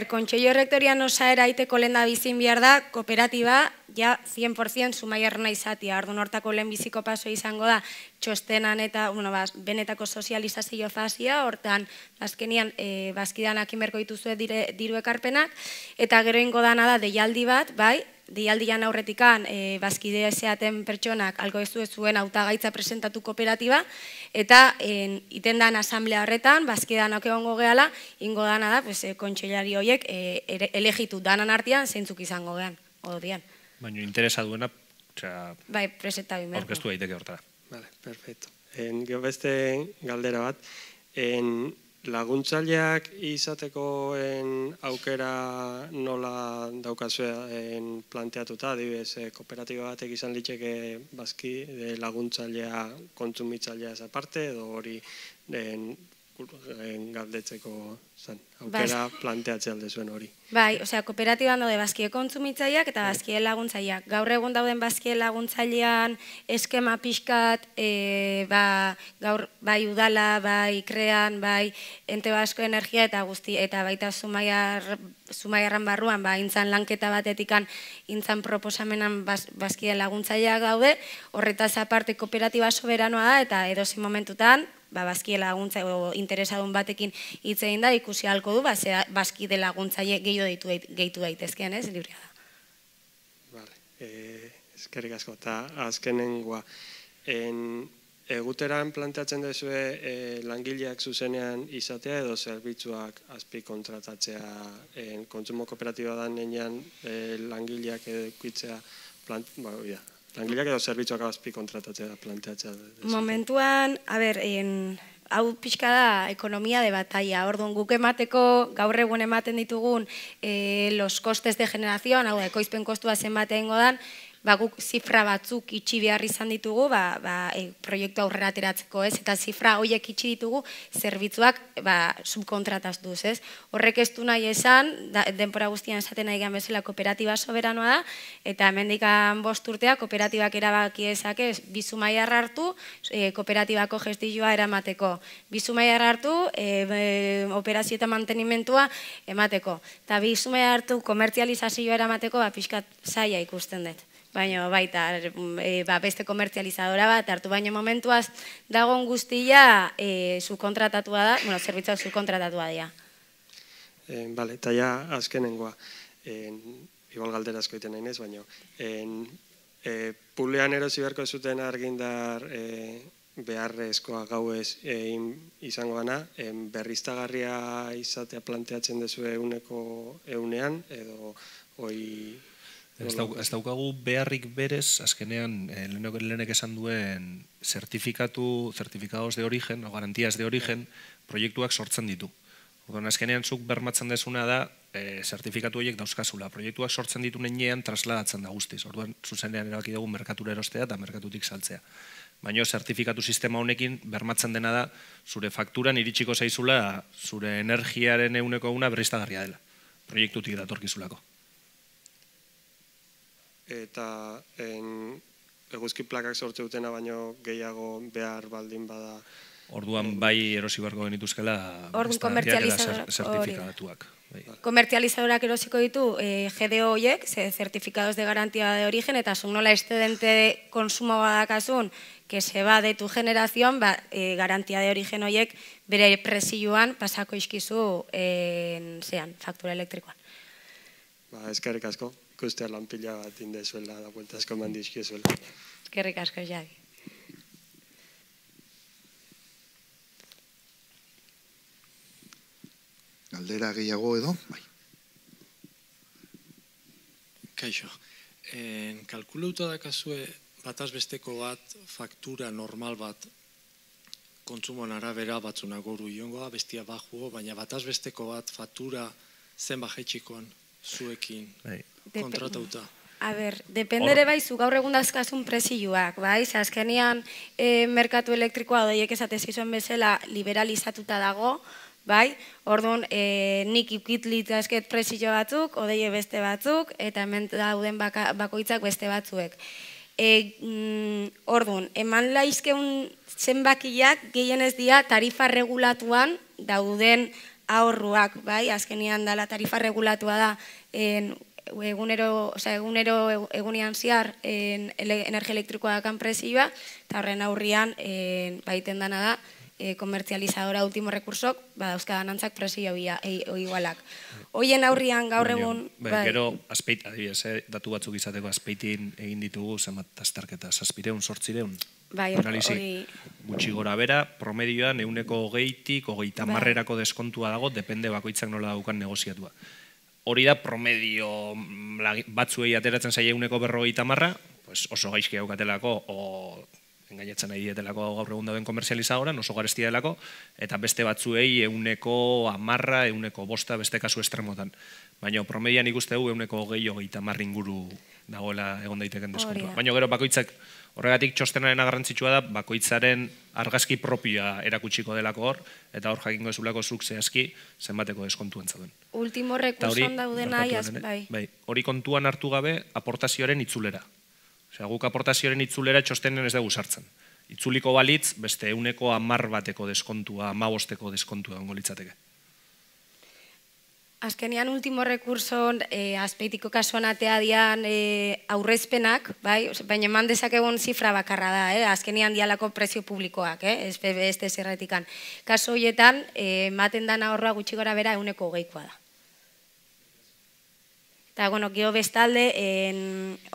Kontseilu errektorian osaera aiteko lehen da bizin behar da, kooperatiba, ja 100% sumaiarna izatea. Orduan hortako lehen biziko paso izango da, txostenan eta benetako sozializazio fazia, hortan azkenian bazkidanak inberko dituzue diru ekarpenak, eta gero ingo dana da deialdi bat, bai, deialdian aurretikan bazkide ezeaten pertsonak algo ez zuen hautagaitza presentatu kooperatiba, eta iten dan asamblea horretan, bazkidanak egongo gehala, ingo dana da, kontseilari horiek elegitu danan artean zeintzuk izango gehan, odian. Baina interesa duena, bai, presenta bimerko. Orkestu daiteke hortara. Vale, perfecto. Gero beste galdera bat, laguntzaileak izateko aukera nola daukazue planteatuta, adibidez, kooperatiba batek izan litzeke bazki laguntzailea kontsumitzailea ez aparte, edo hori galdetzeko aukera planteatzea alde zuen hori. Bai, osea, kooperatiban daude bazkie kontsumitzaileak eta bazkie laguntzaileak. Gaur egun dauden bazkie laguntzailean eskema pixkat, gaur bai udala, bai krean, bai ente basko energia eta guzti, eta baita Zumaiarran barruan, intzan lanketa batetikan, intzan proposamenan bazkie laguntzaileak daude, horretaz aparte kooperatiba soberanoa da, eta edozi momentutan, bazkie laguntza interesadun batekin hitz egin da, ikusi halko du, bazkide laguntzaile gehitu daitezkean, ez, librea da. Eskerrik asko, eta azkenengoa, eguteran planteatzen duzue langileak zuzenean izatea edo zerbitzuak azpi kontratatzea kontsumo kooperatiba da nenean langileak edukitzea langileak edo zerbitzuak azpi kontratatzea planteatzea? Momentuan, hau pixka da ekonomia de batalla. Orduan guk emateko, gaur egun ematen ditugun los costes de generación, hau da, ekoizpen kostua zenbat egingo dan, guk zifra batzuk itxi behar izan ditugu, proiektu aurrera ateratzeko, ez? Eta zifra horiek itxi ditugu zerbitzuak subkontrataztuz, ez? Horrek ez du nahi esan, denpora guztian esaten nahi gehan bezala kooperatiba soberanoa da, eta hemendikan 5 urtea kooperatibak erabaki ezake, bizumaiar hartu, kooperatibako gestioa eramateko. Bizumaiar hartu, operazio eta mantenimentua emateko. Eta bizumaiar hartu komertzializazioa eramateko, pixkat zaila ikusten dut. Baina baita beste komertzializadora bat hartu, baina momentuaz dagoen guztia subkontratatua da, bueno, zerbitzuak subkontratatua dira. Bale, eta ja azkenengoa, igual galdera asko egiten nahi nez, baina pulean erosi beharko zuten argindar beharrezkoa gauez izango gana, berriztagarria izatea planteatzen duzu egunean, edo hoi... Ez daukagu beharrik berez, azkenean, lehenek esan duen certificados de origen, o garantías de origen, proiektuak sortzen ditu. Azkenean, zuk bermatzen desuna da, zertifikatu horiek dauzkazula. Proiektuak sortzen ditu nenean, trasladatzen da guztiz. Orduan, zuzenean erabaki dugu merkatura erostea eta merkatutik saltzea. Baina, zertifikatu sistema honekin, bermatzen dena da, zure fakturan iritsiko zaizula, zure energiaren eguneko eguna berriztagarria dela. Proiektutik datorkizulako. Eta eguzki plakak sortze dutena baino gehiago behar baldin bada... Orduan bai erosi beharko genituzkela zertifikatuak. Komertzializadorak erosiko ditu GDO horiek, certificados de garantía de origen, eta zuk nola excedente konsumo badakasun, que se va de tu generación, garantía de origen horiek bere presioan pasako izkizu faktura elektrikoan. Eskerrik asko. Ikustea lanpila bat indezuela, da buelta asko mandizkiezuela. Eskerrik asko, Jagi. Galdera gehiago edo? Bai. Kaixo, kalkulauta dakazue batazbesteko bat, faktura normal bat, kontsumoan arabera batzuna goru iongoa, bestia bajuo, baina batazbesteko bat faktura zen bajetxikoan zuekin kontratauta. A ber, dependere bai, zu gaur egun dazkazun presioak, bai? Azkenean merkatu elektrikoa odeiek esatezizuen bezala liberalizatuta dago, bai? Orduan, nik ikitlitzazket presio batzuk, odeie beste batzuk, eta hemen dauden bakoitzak beste batzuek. Orduan, eman laizkeun zenbakiak gehienez dira tarifa regulatuan dauden ahorruak, bai? Azkenean dela tarifa regulatua da egunero egunean zehar energia elektrikoa dakan presioa, eta horren aurrian baiten dana da komertzializadora último rekursok, dauzkadan antzak presio igualak. Hoien aurrian gaur egun... Gero, datu batzuk izateko azpeitin egin ditugu, zenbat azterketa, 700-800 analizi. Gutxi gora bera, promedioan 20-20-30 deskontua dago, depende bakoitzak nola daukan negoziatua. Hori da promedio batzuei ateratzen zaila 150, oso gaizki daukatelako, o engainatzen nahi dietelako gaur egun dauden komerzializadoran, oso garestia delako, eta beste batzuei 110, 105 beste kasu estremotan. Baina promedian ikuste dugu 120-30 inguru dagoela egon daiteken deskontua. Baina gero bakoitzak, horregatik txostenaren garrantzitsua da, bakoitzaren argazki propioa erakutsiko delako hor, eta hor jakingo ezulako zuk zehazki zenbateko deskontuan zauden. Ultimo rekurson dauden nahi, bai. Hori kontuan hartu gabe aportazioaren itzulera. Osea, guk aportazioaren itzulera txostenen ez dugu sartzen. Itzuliko balitz, beste 110 deskontua, 15 deskontua ongo litzateke. Azkenean, ultimo rekurson, azpeitiko kasuan atea dian aurrezpenak, baina eman dezakegun zifra bakarra da, azkenean dialako prezio publikoak, ez beste zerretikan. Kaso horietan, ematen dana horra gutxi gora bera 120 da. Eta, geho bestalde,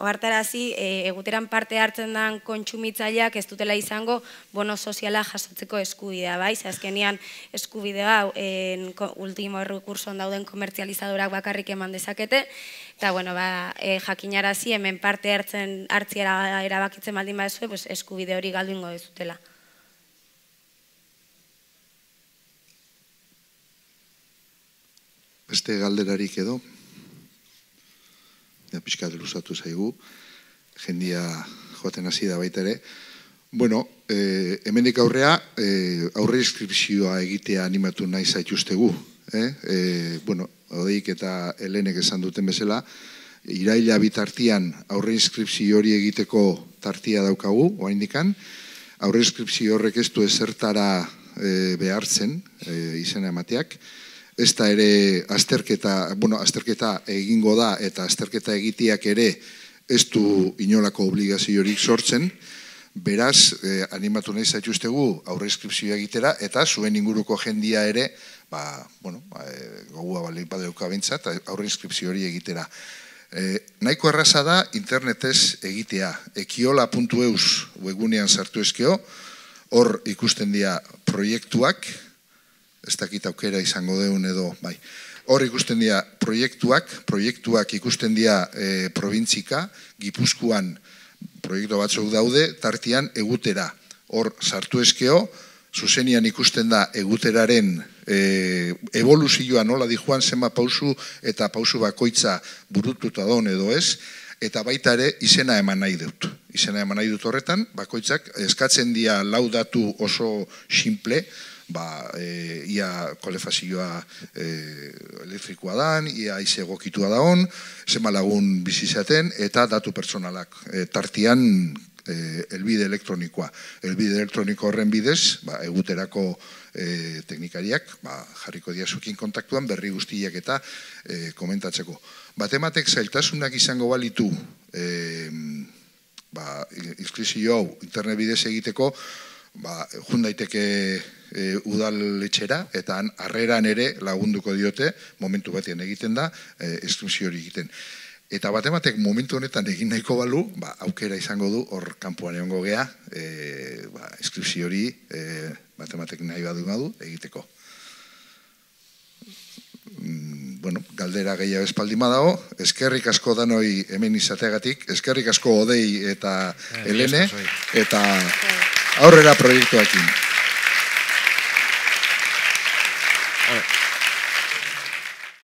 ohartarazi, eguteran parte hartzen den kontsumitzaileak ez dutela izango bono soziala jasotzeko eskubidea, bai? Azkenean eskubidea ultimo errekurson dauden komertzializadorak bakarrik eman dezakete, eta, jakinarazi hemen parte hartziera erabakitzen baldin badezue, eskubide hori galdu ingo dezutela. Beste galderarik edo? Pixkat luzatu zaigu. jendia joaten hasi da baita ere. Bueno, hemendik aurrea, aurre inskripzioa egitea animatu nahi zaituztegu. Bueno, Odeik eta Helenek esan duten bezala, iraila bitartian aurre inskripzio hori egiteko tartia daukagu, oaindikan. Aurre inskripzio horrek ez du ezertara behartzen izena emateak. Ez da ere azterketa egingo da eta azterketa egiteak ere ez du inolako obligaziorik sortzen. Beraz, animatu nahi zaituztegu aurre inskripzioa egitera eta zuen inguruko jendia ere, gogua balein badeuka bintzat, aurre inskripzio hori egitera. Nahiko erraza da internetez egitea. Ekiola.eus webgunean sartu ezkeo, hor ikusten dira proiektuak, ez dakit aukera izango deun edo, bai. Hor ikusten dira proiektuak ikusten dira provintzika, Gipuzkoan proiektu batzuk daude, tartian egutera. Hor sartu ezkeo, zuzenian ikusten da eguteraren evoluzioa nola dijoan zenba pausu eta pausu bakoitza burututa daun edo ez, eta baita ere izena eman nahi dut. Izena eman nahi dut horretan, bakoitzak eskatzen dira lau datu oso simple, ia kolefazioa elektrikoa dan, ia ize egokitua daun, zenba lagun bizizaten, eta datu personalak. Tartian elbide elektronikoa. Elbide elektroniko horren bidez, eguterako teknikariak jarriko diazukin kontaktuan berri guztiak eta komentatzeko. Batematek zailtasunak izango balitu inskripzio hau internet bidez egiteko, jun daiteke udaletxera eta harreran ere lagunduko diote, momentu batean egiten da, inskripzio hori egiten. Eta batematek momentu honetan egin nahiko balu, aukera izango du, hor kanpoan egongo gea, inskripzio hori batematek nahi badu egiteko. Bueno, galdera gehiago espaldima dago, eskerrik asko danoi hemen izateagatik, eskerrik asko Odei eta Helene, eta aurrera proiektuakin.